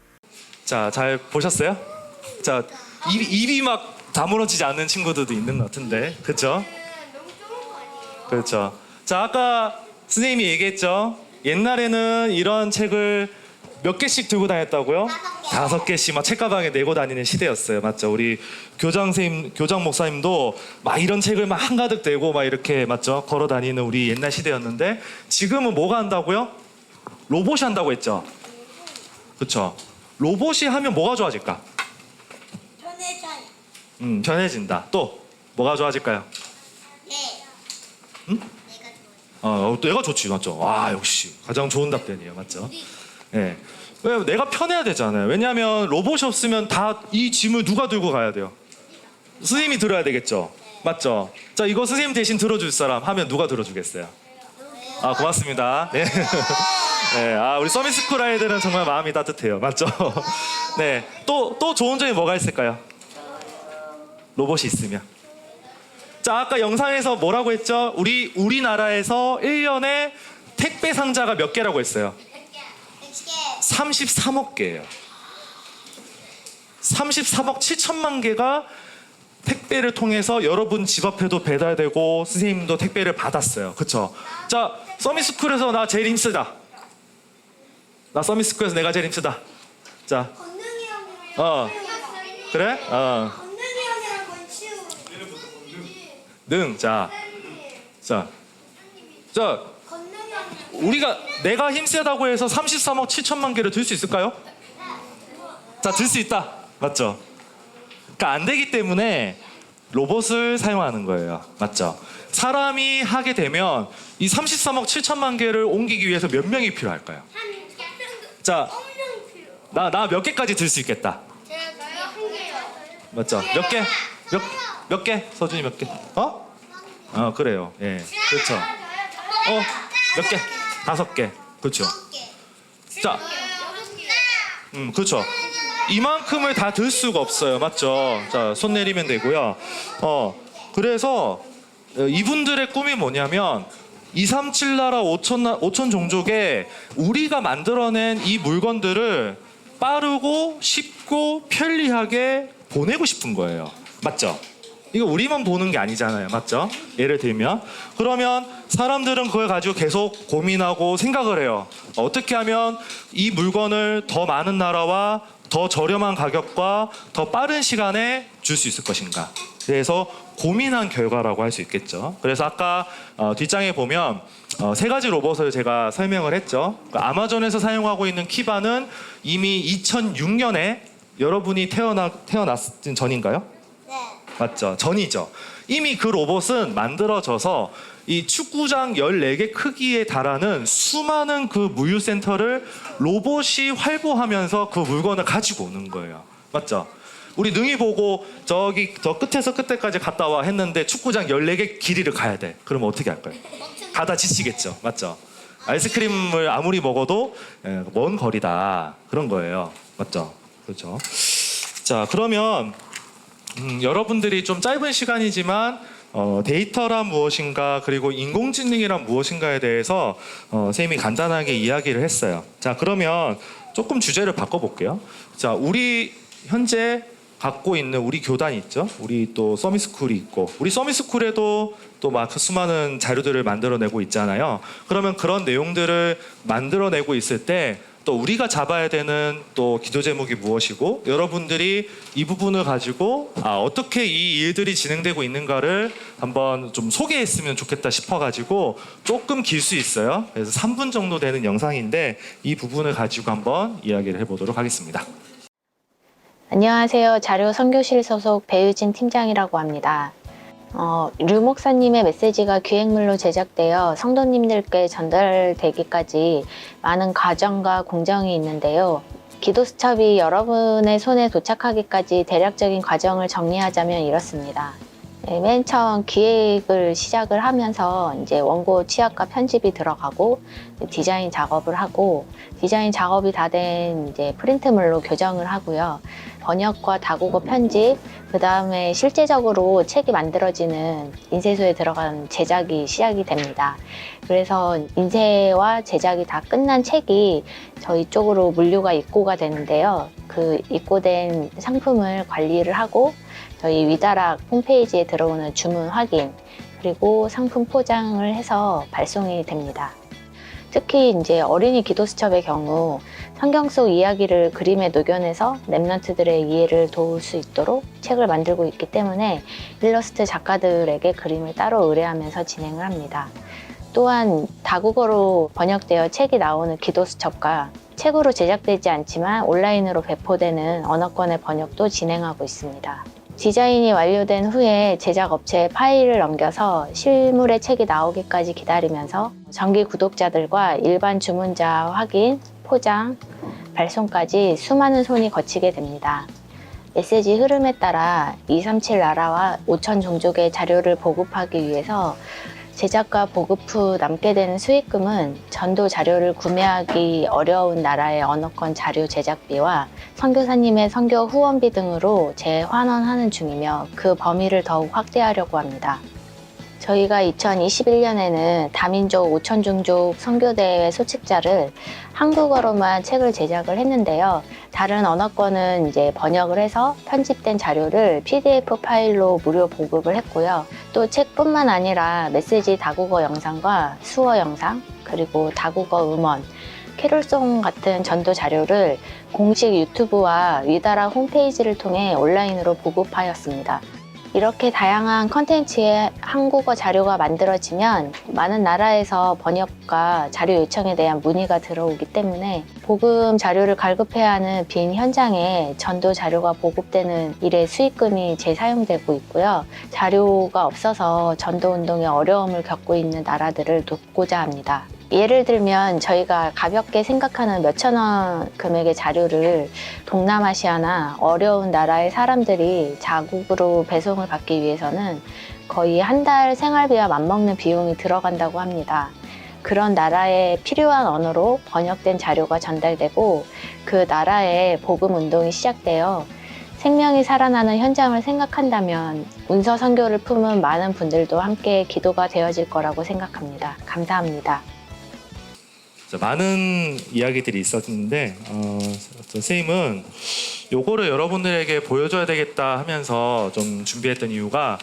자, 잘 보셨어요? 자, 입이 막 다물어지지 않는 친구들도 있는 것 같은데, 그렇죠? 너무 좋은 거 아니에요? 그렇죠. 자, 아까 선생님이 얘기했죠. 옛날에는 이런 책을 몇 개씩 들고 다녔다고요? 5개씩 막 책가방에 내고 다니는 시대였어요. 맞죠? 우리 교장 목사님도 막 이런 책을 막 한가득 들고 막 이렇게 맞죠? 걸어 다니는 우리 옛날 시대였는데 지금은 뭐가 한다고요? 로봇이 한다고 했죠. 그렇죠? 로봇이 하면 뭐가 좋아질까? 편해져요. 편해진다. 또 뭐가 좋아질까요? 네. 응? 내가 좋아요. 내가 좋지, 맞죠? 와, 역시 가장 좋은 답변이에요, 맞죠? 네. 왜 내가 편해야 되잖아요. 왜냐하면 로봇이 없으면 다 이 짐을 누가 들고 가야 돼요? 선생님이 들어야 되겠죠, 맞죠? 자, 이거 선생님 대신 들어줄 사람 하면 누가 들어주겠어요? 아, 고맙습니다. 네. 네, 우리 서밋스쿨 아이들은 정말 마음이 따뜻해요, 맞죠? 네, 또 좋은 점이 뭐가 있을까요? 로봇이 있으면. 자, 아까 영상에서 뭐라고 했죠? 우리나라에서 1년에 택배 상자가 몇 개라고 했어요? 33억 개예요. 33억 7천만 개가 택배를 통해서 여러분 집 앞에도 배달되고 선생님도 택배를 받았어요. 그쵸? 자, 서밋스쿨에서 나 제일 힘쓰다. 나 서밋스쿨에서 내가 제일 힘쓰다. 자, 건능이 형이랑 그래? 건능이 형이랑 건 치우. 능. 자, 건능이 형이랑 내가 힘세다고 해서 33억 7천만 개를 들 수 있을까요? 자, 들 수 있다. 맞죠? 그러니까 안 되기 때문에 로봇을 사용하는 거예요. 맞죠? 사람이 하게 되면 이 33억 7천만 개를 옮기기 위해서 몇 명이 필요할까요? 자, 엄청 필요. 나 몇 개까지 들 수 있겠다. 저요 한 개요. 맞죠? 몇 개? 몇 개? 서준이 몇 개? 그래요. 예. 그렇죠. 몇 개? 5개. 그렇죠. 자, 그렇죠. 이만큼을 다 들 수가 없어요. 맞죠? 자, 손 내리면 되고요. 그래서 이분들의 꿈이 뭐냐면 237 나라 5천 종족에 우리가 만들어낸 이 물건들을 빠르고 쉽고 편리하게 보내고 싶은 거예요. 맞죠? 이거 우리만 보는 게 아니잖아요. 맞죠? 예를 들면 그러면 사람들은 그걸 가지고 계속 고민하고 생각을 해요. 어떻게 하면 이 물건을 더 많은 나라와 더 저렴한 가격과 더 빠른 시간에 줄 수 있을 것인가. 그래서 고민한 결과라고 할 수 있겠죠. 그래서 아까 뒷장에 보면 3가지 로봇을 제가 설명을 했죠. 아마존에서 사용하고 있는 키바는 이미 2006년에 여러분이 태어났던 전인가요? 네. 맞죠? 전이죠. 이미 그 로봇은 만들어져서 이 축구장 14개 크기에 달하는 수많은 그 물류센터를 로봇이 활보하면서 그 물건을 가지고 오는 거예요. 맞죠? 우리 능이 보고 저기 저 끝에서 끝에까지 갔다 와 했는데 축구장 14개 길이를 가야 돼. 그러면 어떻게 할까요? 가다 지치겠죠. 맞죠? 아이스크림을 아무리 먹어도 먼 거리다. 그런 거예요. 맞죠? 그렇죠. 자, 그러면 여러분들이 좀 짧은 시간이지만 데이터란 무엇인가 그리고 인공지능이란 무엇인가에 대해서 선생님이 간단하게 이야기를 했어요. 자, 그러면 조금 주제를 바꿔볼게요. 자, 우리 현재 갖고 있는 우리 교단이 있죠. 우리 또 서밋스쿨이 있고 우리 서밋스쿨에도 또 막 수많은 자료들을 만들어내고 있잖아요. 그러면 그런 내용들을 만들어내고 있을 때 또 우리가 잡아야 되는 또 기도 제목이 무엇이고 여러분들이 이 부분을 가지고 어떻게 이 일들이 진행되고 있는가를 한번 좀 소개했으면 좋겠다 싶어가지고 조금 길 수 있어요. 그래서 3분 정도 되는 영상인데 이 부분을 가지고 한번 이야기를 해보도록 하겠습니다. 안녕하세요. 자료 선교실 소속 배유진 팀장이라고 합니다. 류 목사님의 메시지가 기획물로 제작되어 성도님들께 전달되기까지 많은 과정과 공정이 있는데요. 기도수첩이 여러분의 손에 도착하기까지 대략적인 과정을 정리하자면 이렇습니다. 맨 처음 기획을 시작을 하면서 이제 원고 취합과 편집이 들어가고 디자인 작업을 하고 디자인 작업이 다 된 이제 프린트물로 교정을 하고요. 번역과 다국어 편집, 그 다음에 실제적으로 책이 만들어지는 인쇄소에 들어간 제작이 시작이 됩니다. 그래서 인쇄와 제작이 다 끝난 책이 저희 쪽으로 물류가 입고가 되는데요. 그 입고된 상품을 관리를 하고 저희 위다락 홈페이지에 들어오는 주문 확인, 그리고 상품 포장을 해서 발송이 됩니다. 특히 이제 어린이 기도수첩의 경우 성경 속 이야기를 그림에 녹여내서 랩런트들의 이해를 도울 수 있도록 책을 만들고 있기 때문에 일러스트 작가들에게 그림을 따로 의뢰하면서 진행을 합니다. 또한 다국어로 번역되어 책이 나오는 기도수첩과 책으로 제작되지 않지만 온라인으로 배포되는 언어권의 번역도 진행하고 있습니다. 디자인이 완료된 후에 제작업체에 파일을 넘겨서 실물의 책이 나오기까지 기다리면서 정기 구독자들과 일반 주문자 확인, 포장, 발송까지 수많은 손이 거치게 됩니다. 메시지 흐름에 따라 237 나라와 5천 종족의 자료를 보급하기 위해서 제작과 보급 후 남게 되는 수익금은 전도 자료를 구매하기 어려운 나라의 언어권 자료 제작비와 선교사님의 선교 후원비 등으로 재환원하는 중이며 그 범위를 더욱 확대하려고 합니다. 저희가 2021년에는 다민족 5천중족 선교대회 소책자를 한국어로만 책을 제작을 했는데요. 다른 언어권은 이제 번역을 해서 편집된 자료를 PDF 파일로 무료 보급을 했고요. 또 책뿐만 아니라 메시지 다국어 영상과 수어 영상, 그리고 다국어 음원, 캐롤송 같은 전도 자료를 공식 유튜브와 위다라 홈페이지를 통해 온라인으로 보급하였습니다. 이렇게 다양한 컨텐츠의 한국어 자료가 만들어지면 많은 나라에서 번역과 자료 요청에 대한 문의가 들어오기 때문에 복음 자료를 갈급해야 하는 빈 현장에 전도 자료가 보급되는 일에 수익금이 재사용되고 있고요. 자료가 없어서 전도 운동에 어려움을 겪고 있는 나라들을 돕고자 합니다. 예를 들면 저희가 가볍게 생각하는 몇천 원 금액의 자료를 동남아시아나 어려운 나라의 사람들이 자국으로 배송을 받기 위해서는 거의 한 달 생활비와 맞먹는 비용이 들어간다고 합니다. 그런 나라에 필요한 언어로 번역된 자료가 전달되고 그 나라의 복음 운동이 시작되어 생명이 살아나는 현장을 생각한다면 문서 선교를 품은 많은 분들도 함께 기도가 되어질 거라고 생각합니다. 감사합니다. 많은 이야기들이 있었는데 선생님은 요거를 여러분들에게 보여줘야 되겠다 하면서 좀 준비했던 이유가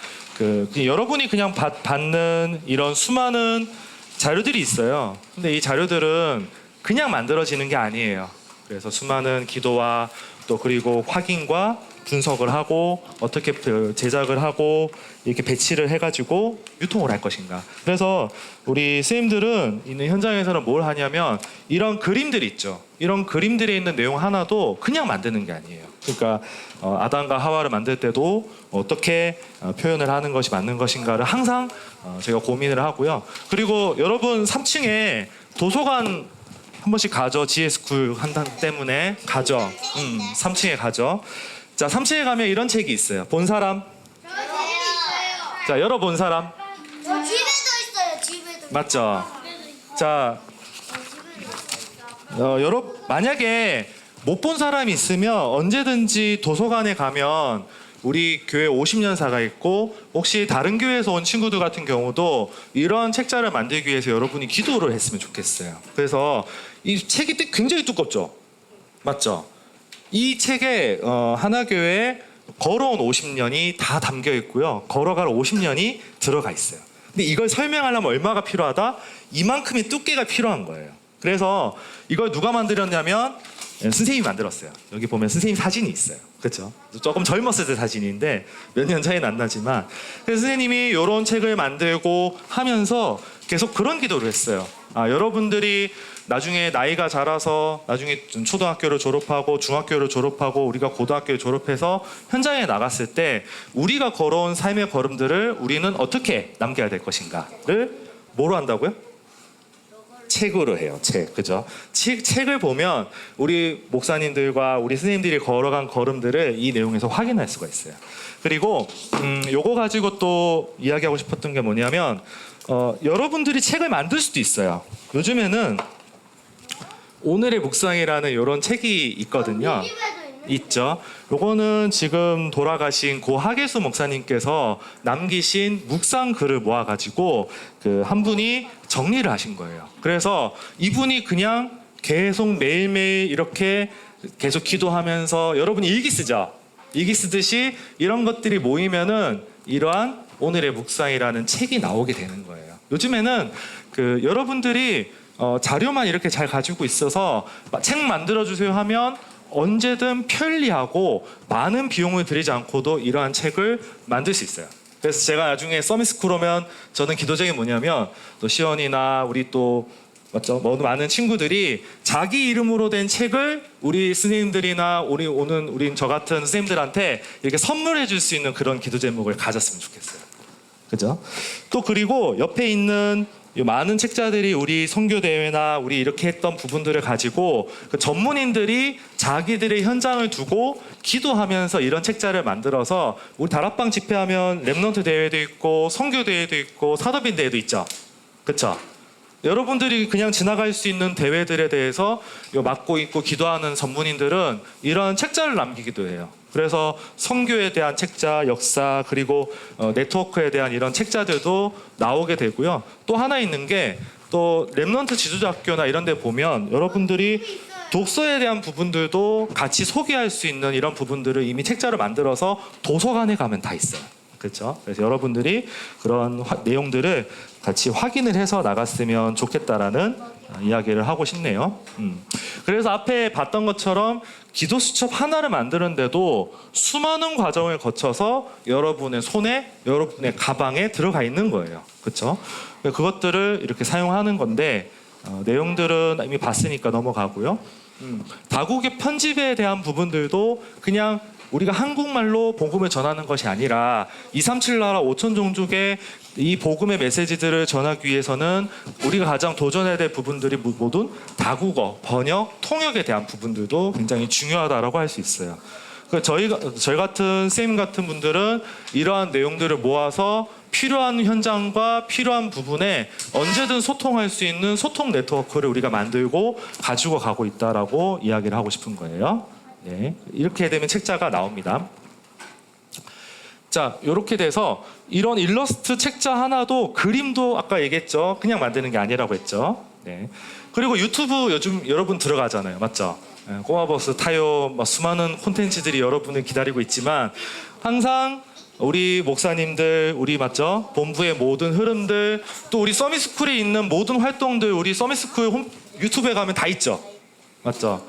여러분이 그냥 받는 이런 수많은 자료들이 있어요. 근데 이 자료들은 그냥 만들어지는 게 아니에요. 그래서 수많은 기도와 또 그리고 확인과 분석을 하고 어떻게 제작을 하고 이렇게 배치를 해가지고 유통을 할 것인가. 그래서 우리 선생님들은 있는 현장에서는 뭘 하냐면 이런 그림들이 있죠. 이런 그림들에 있는 내용 하나도 그냥 만드는 게 아니에요. 그러니까 아담과 하와를 만들 때도 어떻게 표현을 하는 것이 맞는 것인가를 항상 저희가 고민을 하고요. 그리고 여러분 3층에 도서관 한 번씩 가죠. GS9 한다 때문에 가죠. 3층에 가죠. 자, 3층에 가면 이런 책이 있어요. 본 사람? 자, 열어본 사람? 저 집에도 있어요. 집에도. 맞죠? 자, 만약에 못 본 사람이 있으면 언제든지 도서관에 가면 우리 교회 50년사가 있고 혹시 다른 교회에서 온 친구들 같은 경우도 이런 책자를 만들기 위해서 여러분이 기도를 했으면 좋겠어요. 그래서 이 책이 굉장히 두껍죠? 맞죠? 이 책에 하나교회에 걸어온 50년이 다 담겨 있고요. 걸어갈 50년이 들어가 있어요. 근데 이걸 설명하려면 얼마가 필요하다? 이만큼의 두께가 필요한 거예요. 그래서 이걸 누가 만들었냐면 선생님이 만들었어요. 여기 보면 선생님 사진이 있어요. 그렇죠? 조금 젊었을 때 사진인데 몇 년 차이는 안 나지만 그래서 선생님이 이런 책을 만들고 하면서 계속 그런 기도를 했어요. 여러분들이 나중에 나이가 자라서 나중에 초등학교를 졸업하고 중학교를 졸업하고 우리가 고등학교를 졸업해서 현장에 나갔을 때 우리가 걸어온 삶의 걸음들을 우리는 어떻게 남겨야 될 것인가를 뭐로 한다고요? 책으로 해요. 책, 그죠? 책을 보면 우리 목사님들과 우리 선생님들이 걸어간 걸음들을 이 내용에서 확인할 수가 있어요. 그리고 요거 가지고 또 이야기하고 싶었던 게 뭐냐면 여러분들이 책을 만들 수도 있어요. 요즘에는 오늘의 묵상이라는 이런 책이 있거든요. 있죠. 요거는 지금 돌아가신 고 하계수 목사님께서 남기신 묵상 글을 모아가지고 한 분이 정리를 하신 거예요. 그래서 이분이 그냥 계속 매일매일 이렇게 계속 기도하면서 여러분이 일기 쓰죠. 일기 쓰듯이 이런 것들이 모이면은 이러한 오늘의 묵상이라는 책이 나오게 되는 거예요. 요즘에는 여러분들이 자료만 이렇게 잘 가지고 있어서 책 만들어주세요 하면 언제든 편리하고 많은 비용을 들이지 않고도 이러한 책을 만들 수 있어요. 그래서 제가 나중에 서밋스쿨 오면 저는 기도적인 뭐냐면 또 시원이나 우리 또 맞죠? 많은 친구들이 자기 이름으로 된 책을 우리 선생님들이나 우리 저 같은 선생님들한테 이렇게 선물해 줄 수 있는 그런 기도 제목을 가졌으면 좋겠어요. 그죠? 또 그리고 옆에 있는 이 많은 책자들이 우리 선교대회나 우리 이렇게 했던 부분들을 가지고 전문인들이 자기들의 현장을 두고 기도하면서 이런 책자를 만들어서 우리 다락방 집회하면 랩넌트 대회도 있고 선교대회도 있고 사도빈 대회도 있죠. 그렇죠? 여러분들이 그냥 지나갈 수 있는 대회들에 대해서 맡고 있고 기도하는 전문인들은 이런 책자를 남기기도 해요. 그래서 선교에 대한 책자, 역사, 그리고 네트워크에 대한 이런 책자들도 나오게 되고요. 또 하나 있는 게 또 렘넌트 지도자학교나 이런 데 보면 여러분들이 독서에 대한 부분들도 같이 소개할 수 있는 이런 부분들을 이미 책자를 만들어서 도서관에 가면 다 있어요. 그렇죠? 그래서 여러분들이 그런 내용들을 같이 확인을 해서 나갔으면 좋겠다라는 이야기를 하고 싶네요. 그래서 앞에 봤던 것처럼 기도 수첩 하나를 만드는데도 수많은 과정을 거쳐서 여러분의 손에, 여러분의 가방에 들어가 있는 거예요. 그렇죠? 그것들을 이렇게 사용하는 건데 내용들은 이미 봤으니까 넘어가고요. 다국의 편집에 대한 부분들도 그냥 우리가 한국말로 복음을 전하는 것이 아니라 237 나라 5천 종족의 이 복음의 메시지들을 전하기 위해서는 우리가 가장 도전해야 될 부분들이 모든 다국어, 번역, 통역에 대한 부분들도 굉장히 중요하다라고 할 수 있어요. 저희 같은 쌤 같은 분들은 이러한 내용들을 모아서 필요한 현장과 필요한 부분에 언제든 소통할 수 있는 소통 네트워크를 우리가 만들고 가지고 가고 있다라고 이야기를 하고 싶은 거예요. 네, 이렇게 되면 책자가 나옵니다. 자, 이렇게 돼서 이런 일러스트 책자 하나도 그림도 아까 얘기했죠. 그냥 만드는 게 아니라고 했죠. 네. 그리고 유튜브 요즘 여러분 들어가잖아요. 맞죠? 네, 꼬마버스 타요 수많은 콘텐츠들이 여러분을 기다리고 있지만 항상 우리 목사님들, 우리 맞죠? 본부의 모든 흐름들, 또 우리 서밋스쿨에 있는 모든 활동들 우리 서밋스쿨 유튜브에 가면 다 있죠. 맞죠?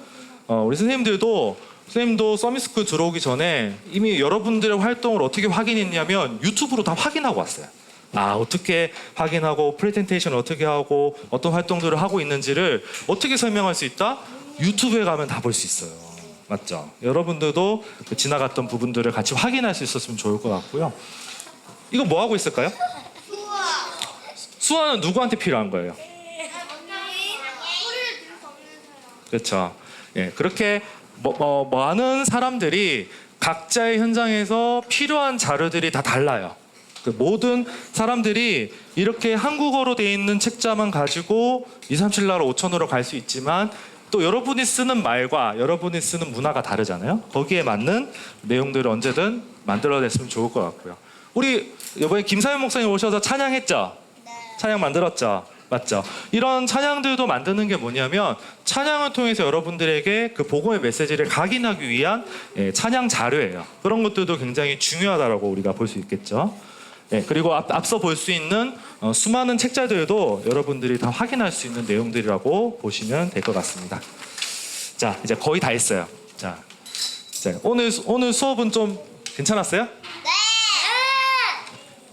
우리 선생님도 서밋스쿨 들어오기 전에 이미 여러분들의 활동을 어떻게 확인했냐면 유튜브로 다 확인하고 왔어요. 어떻게 확인하고 프레젠테이션 어떻게 하고 어떤 활동들을 하고 있는지를 어떻게 설명할 수 있다? 유튜브에 가면 다 볼 수 있어요. 맞죠? 여러분들도 그 지나갔던 부분들을 같이 확인할 수 있었으면 좋을 것 같고요. 이거 뭐 하고 있을까요? 수화는 누구한테 필요한 거예요? 그렇죠. 예, 그렇게 많은 사람들이 각자의 현장에서 필요한 자료들이 다 달라요. 모든 사람들이 이렇게 한국어로 되어 있는 책자만 가지고 237 나라 5천으로 갈 수 있지만 또 여러분이 쓰는 말과 여러분이 쓰는 문화가 다르잖아요. 거기에 맞는 내용들을 언제든 만들어냈으면 좋을 것 같고요. 우리 이번에 김사연 목사님 오셔서 찬양했죠? 찬양 만들었죠? 맞죠? 이런 찬양들도 만드는 게 뭐냐면 찬양을 통해서 여러분들에게 그 복음의 메시지를 각인하기 위한 찬양 자료예요. 그런 것들도 굉장히 중요하다고 우리가 볼 수 있겠죠. 그리고 앞서 볼 수 있는 수많은 책자들도 여러분들이 다 확인할 수 있는 내용들이라고 보시면 될 것 같습니다. 자, 이제 거의 다 했어요. 자, 오늘 수업은 좀 괜찮았어요? 네!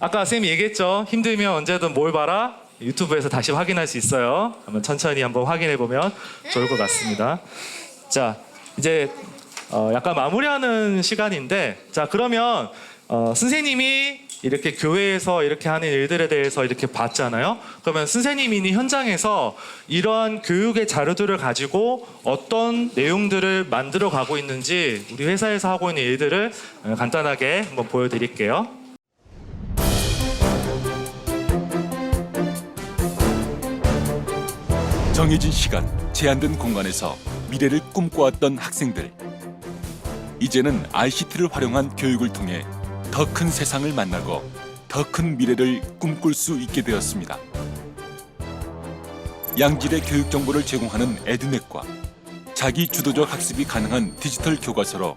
아까 쌤이 얘기했죠. 힘들면 언제든 뭘 봐라? 유튜브에서 다시 확인할 수 있어요. 한번 천천히 한번 확인해 보면 좋을 것 같습니다. 자, 이제 약간 마무리하는 시간인데, 자, 그러면 선생님이 이렇게 교회에서 이렇게 하는 일들에 대해서 이렇게 봤잖아요. 그러면 선생님이 현장에서 이러한 교육의 자료들을 가지고 어떤 내용들을 만들어 가고 있는지 우리 회사에서 하고 있는 일들을 간단하게 한번 보여드릴게요. 정해진 시간, 제한된 공간에서 미래를 꿈꿔왔던 학생들. 이제는 ICT를 활용한 교육을 통해 더 큰 세상을 만나고 더 큰 미래를 꿈꿀 수 있게 되었습니다. 양질의 교육 정보를 제공하는 에듀넷과 자기 주도적 학습이 가능한 디지털 교과서로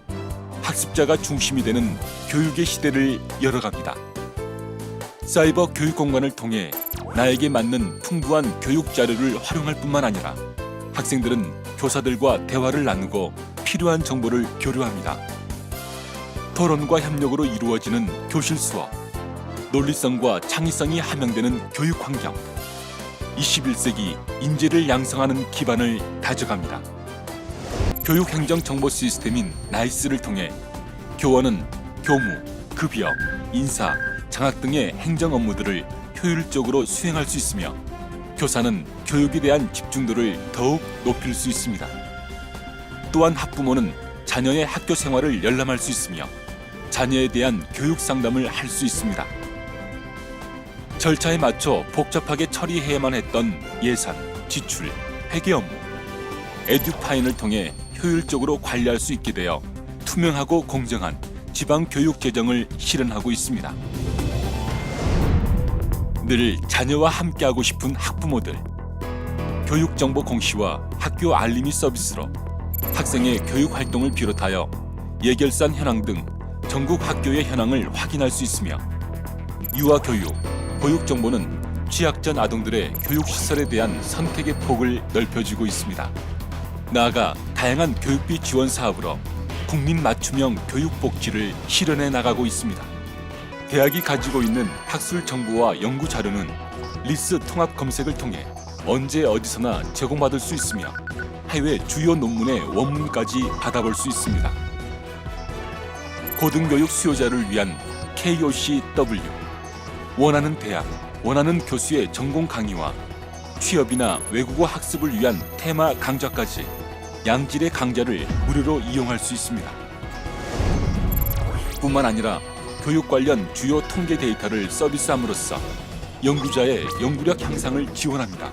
학습자가 중심이 되는 교육의 시대를 열어갑니다. 사이버 교육 공간을 통해 나에게 맞는 풍부한 교육 자료를 활용할 뿐만 아니라 학생들은 교사들과 대화를 나누고 필요한 정보를 교류합니다. 토론과 협력으로 이루어지는 교실 수업, 논리성과 창의성이 함양되는 교육 환경, 21세기 인재를 양성하는 기반을 다져갑니다. 교육행정 정보 시스템인 나이스를 통해 교원은 교무, 급여, 인사, 장학 등의 행정 업무들을 효율적으로 수행할 수 있으며 교사는 교육에 대한 집중도를 더욱 높일 수 있습니다. 또한 학부모는 자녀의 학교 생활을 열람할 수 있으며 자녀에 대한 교육 상담을 할 수 있습니다. 절차에 맞춰 복잡하게 처리해야만 했던 예산, 지출, 회계 업무. 에듀파인을 통해 효율적으로 관리할 수 있게 되어 투명하고 공정한 지방 교육 재정을 실현하고 있습니다. 늘 자녀와 함께하고 싶은 학부모들. 교육정보 공시와 학교 알림이 서비스로 학생의 교육 활동을 비롯하여 예결산 현황 등 전국 학교의 현황을 확인할 수 있으며 유아교육, 보육정보는 취약전 아동들의 교육시설에 대한 선택의 폭을 넓혀주고 있습니다. 나아가 다양한 교육비 지원 사업으로 국민 맞춤형 교육복지를 실현해 나가고 있습니다. 대학이 가지고 있는 학술 정보와 연구 자료는 리스 통합 검색을 통해 언제 어디서나 제공받을 수 있으며 해외 주요 논문의 원문까지 받아볼 수 있습니다. 고등교육 수요자를 위한 KOCW, 원하는 대학, 원하는 교수의 전공 강의와 취업이나 외국어 학습을 위한 테마 강좌까지 양질의 강좌를 무료로 이용할 수 있습니다. 뿐만 아니라 교육 관련 주요 통계 데이터를 서비스함으로써 연구자의 연구력 향상을 지원합니다.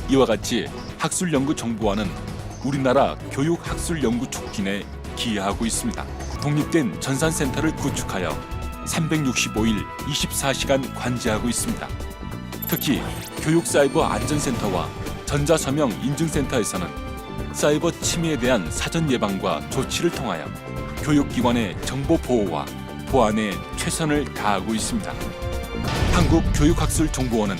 이와 같이 학술연구정보원은 우리나라 교육학술연구 촉진에 기여하고 있습니다. 독립된 전산센터를 구축하여 365일 24시간 관제하고 있습니다. 특히 교육사이버 안전센터와 전자서명 인증센터에서는 사이버 침해에 대한 사전 예방과 조치를 통하여 교육기관의 정보 보호와 보안에 최선을 다하고 있습니다. 한국교육학술정보원은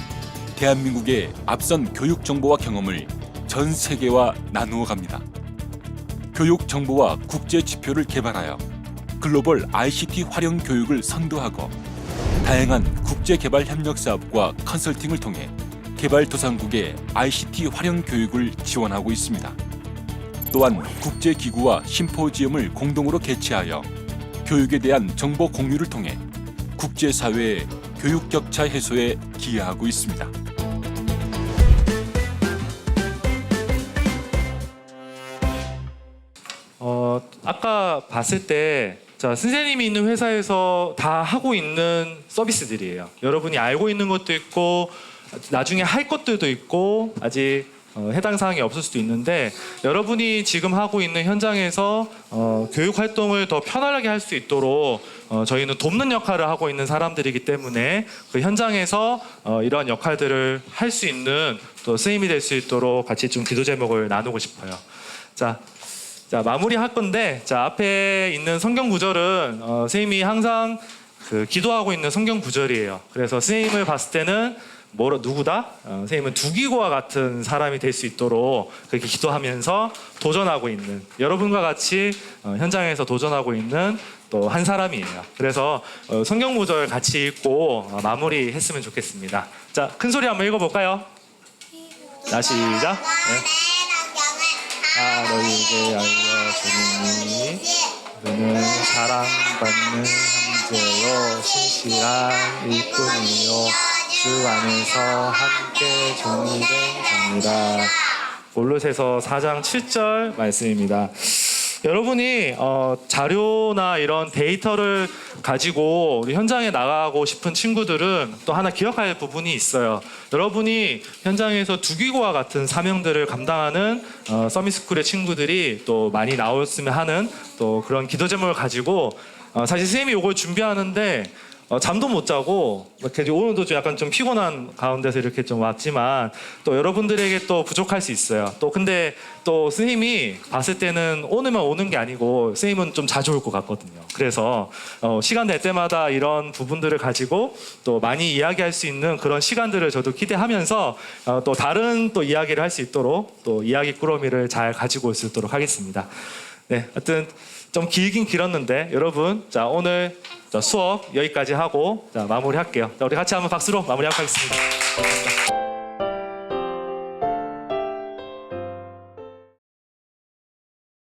대한민국의 앞선 교육정보와 경험을 전 세계와 나누어 갑니다. 교육정보와 국제지표를 개발하여 글로벌 ICT 활용 교육을 선도하고 다양한 국제개발 협력 사업과 컨설팅을 통해 개발도상국의 ICT 활용 교육을 지원하고 있습니다. 또한 국제기구와 심포지엄을 공동으로 개최하여 교육에 대한 정보 공유를 통해 국제사회의 교육 격차 해소에 기여하고 있습니다. 아까 봤을 때 자, 선생님이 있는 회사에서 다 하고 있는 서비스들이에요. 여러분이 알고 있는 것도 있고 나중에 할 것들도 있고 아직 해당 사항이 없을 수도 있는데 여러분이 지금 하고 있는 현장에서 교육 활동을 더 편안하게 할 수 있도록 저희는 돕는 역할을 하고 있는 사람들이기 때문에 그 현장에서 이러한 역할들을 할 수 있는 또 스님이 될 수 있도록 같이 좀 기도 제목을 나누고 싶어요. 자, 마무리할 건데 자, 앞에 있는 성경 구절은 스님이 항상 그 기도하고 있는 성경 구절이에요. 그래서 스님을 봤을 때는 누구다? 선생님은 두기고와 같은 사람이 될 수 있도록 그렇게 기도하면서 도전하고 있는 여러분과 같이 현장에서 도전하고 있는 또 한 사람이에요. 그래서 성경 구절 같이 읽고 마무리했으면 좋겠습니다. 자, 큰 소리 한번 읽어볼까요? 자, 시작. 네. 너희에게 알려주니 너는 사랑받는 형제요 신실한 일꾼이요 주 안에서 함께 종이 된 자니라. 골로새서 4장 7절 말씀입니다. 여러분이 자료나 이런 데이터를 가지고 우리 현장에 나가고 싶은 친구들은 또 하나 기억할 부분이 있어요. 여러분이 현장에서 두기고와 같은 사명들을 감당하는 서밋스쿨의 친구들이 또 많이 나왔으면 하는 또 그런 기도 제목을 가지고 사실 선생님이 이걸 준비하는데 잠도 못 자고 이렇게 오늘도 좀 약간 좀 피곤한 가운데서 이렇게 좀 왔지만 또 여러분들에게 또 부족할 수 있어요. 또 근데 또 스님이 봤을 때는 오늘만 오는 게 아니고 스님은 좀 자주 올 것 같거든요. 그래서 시간 될 때마다 이런 부분들을 가지고 또 많이 이야기할 수 있는 그런 시간들을 저도 기대하면서 또 다른 또 이야기를 할 수 있도록 또 이야기 꾸러미를 잘 가지고 올 수 있도록 하겠습니다. 네, 하여튼 좀 길긴 길었는데 여러분 자 오늘 수업 여기까지 하고 자 마무리할게요. 자, 우리 같이 한번 박수로 마무리하도록 하겠습니다.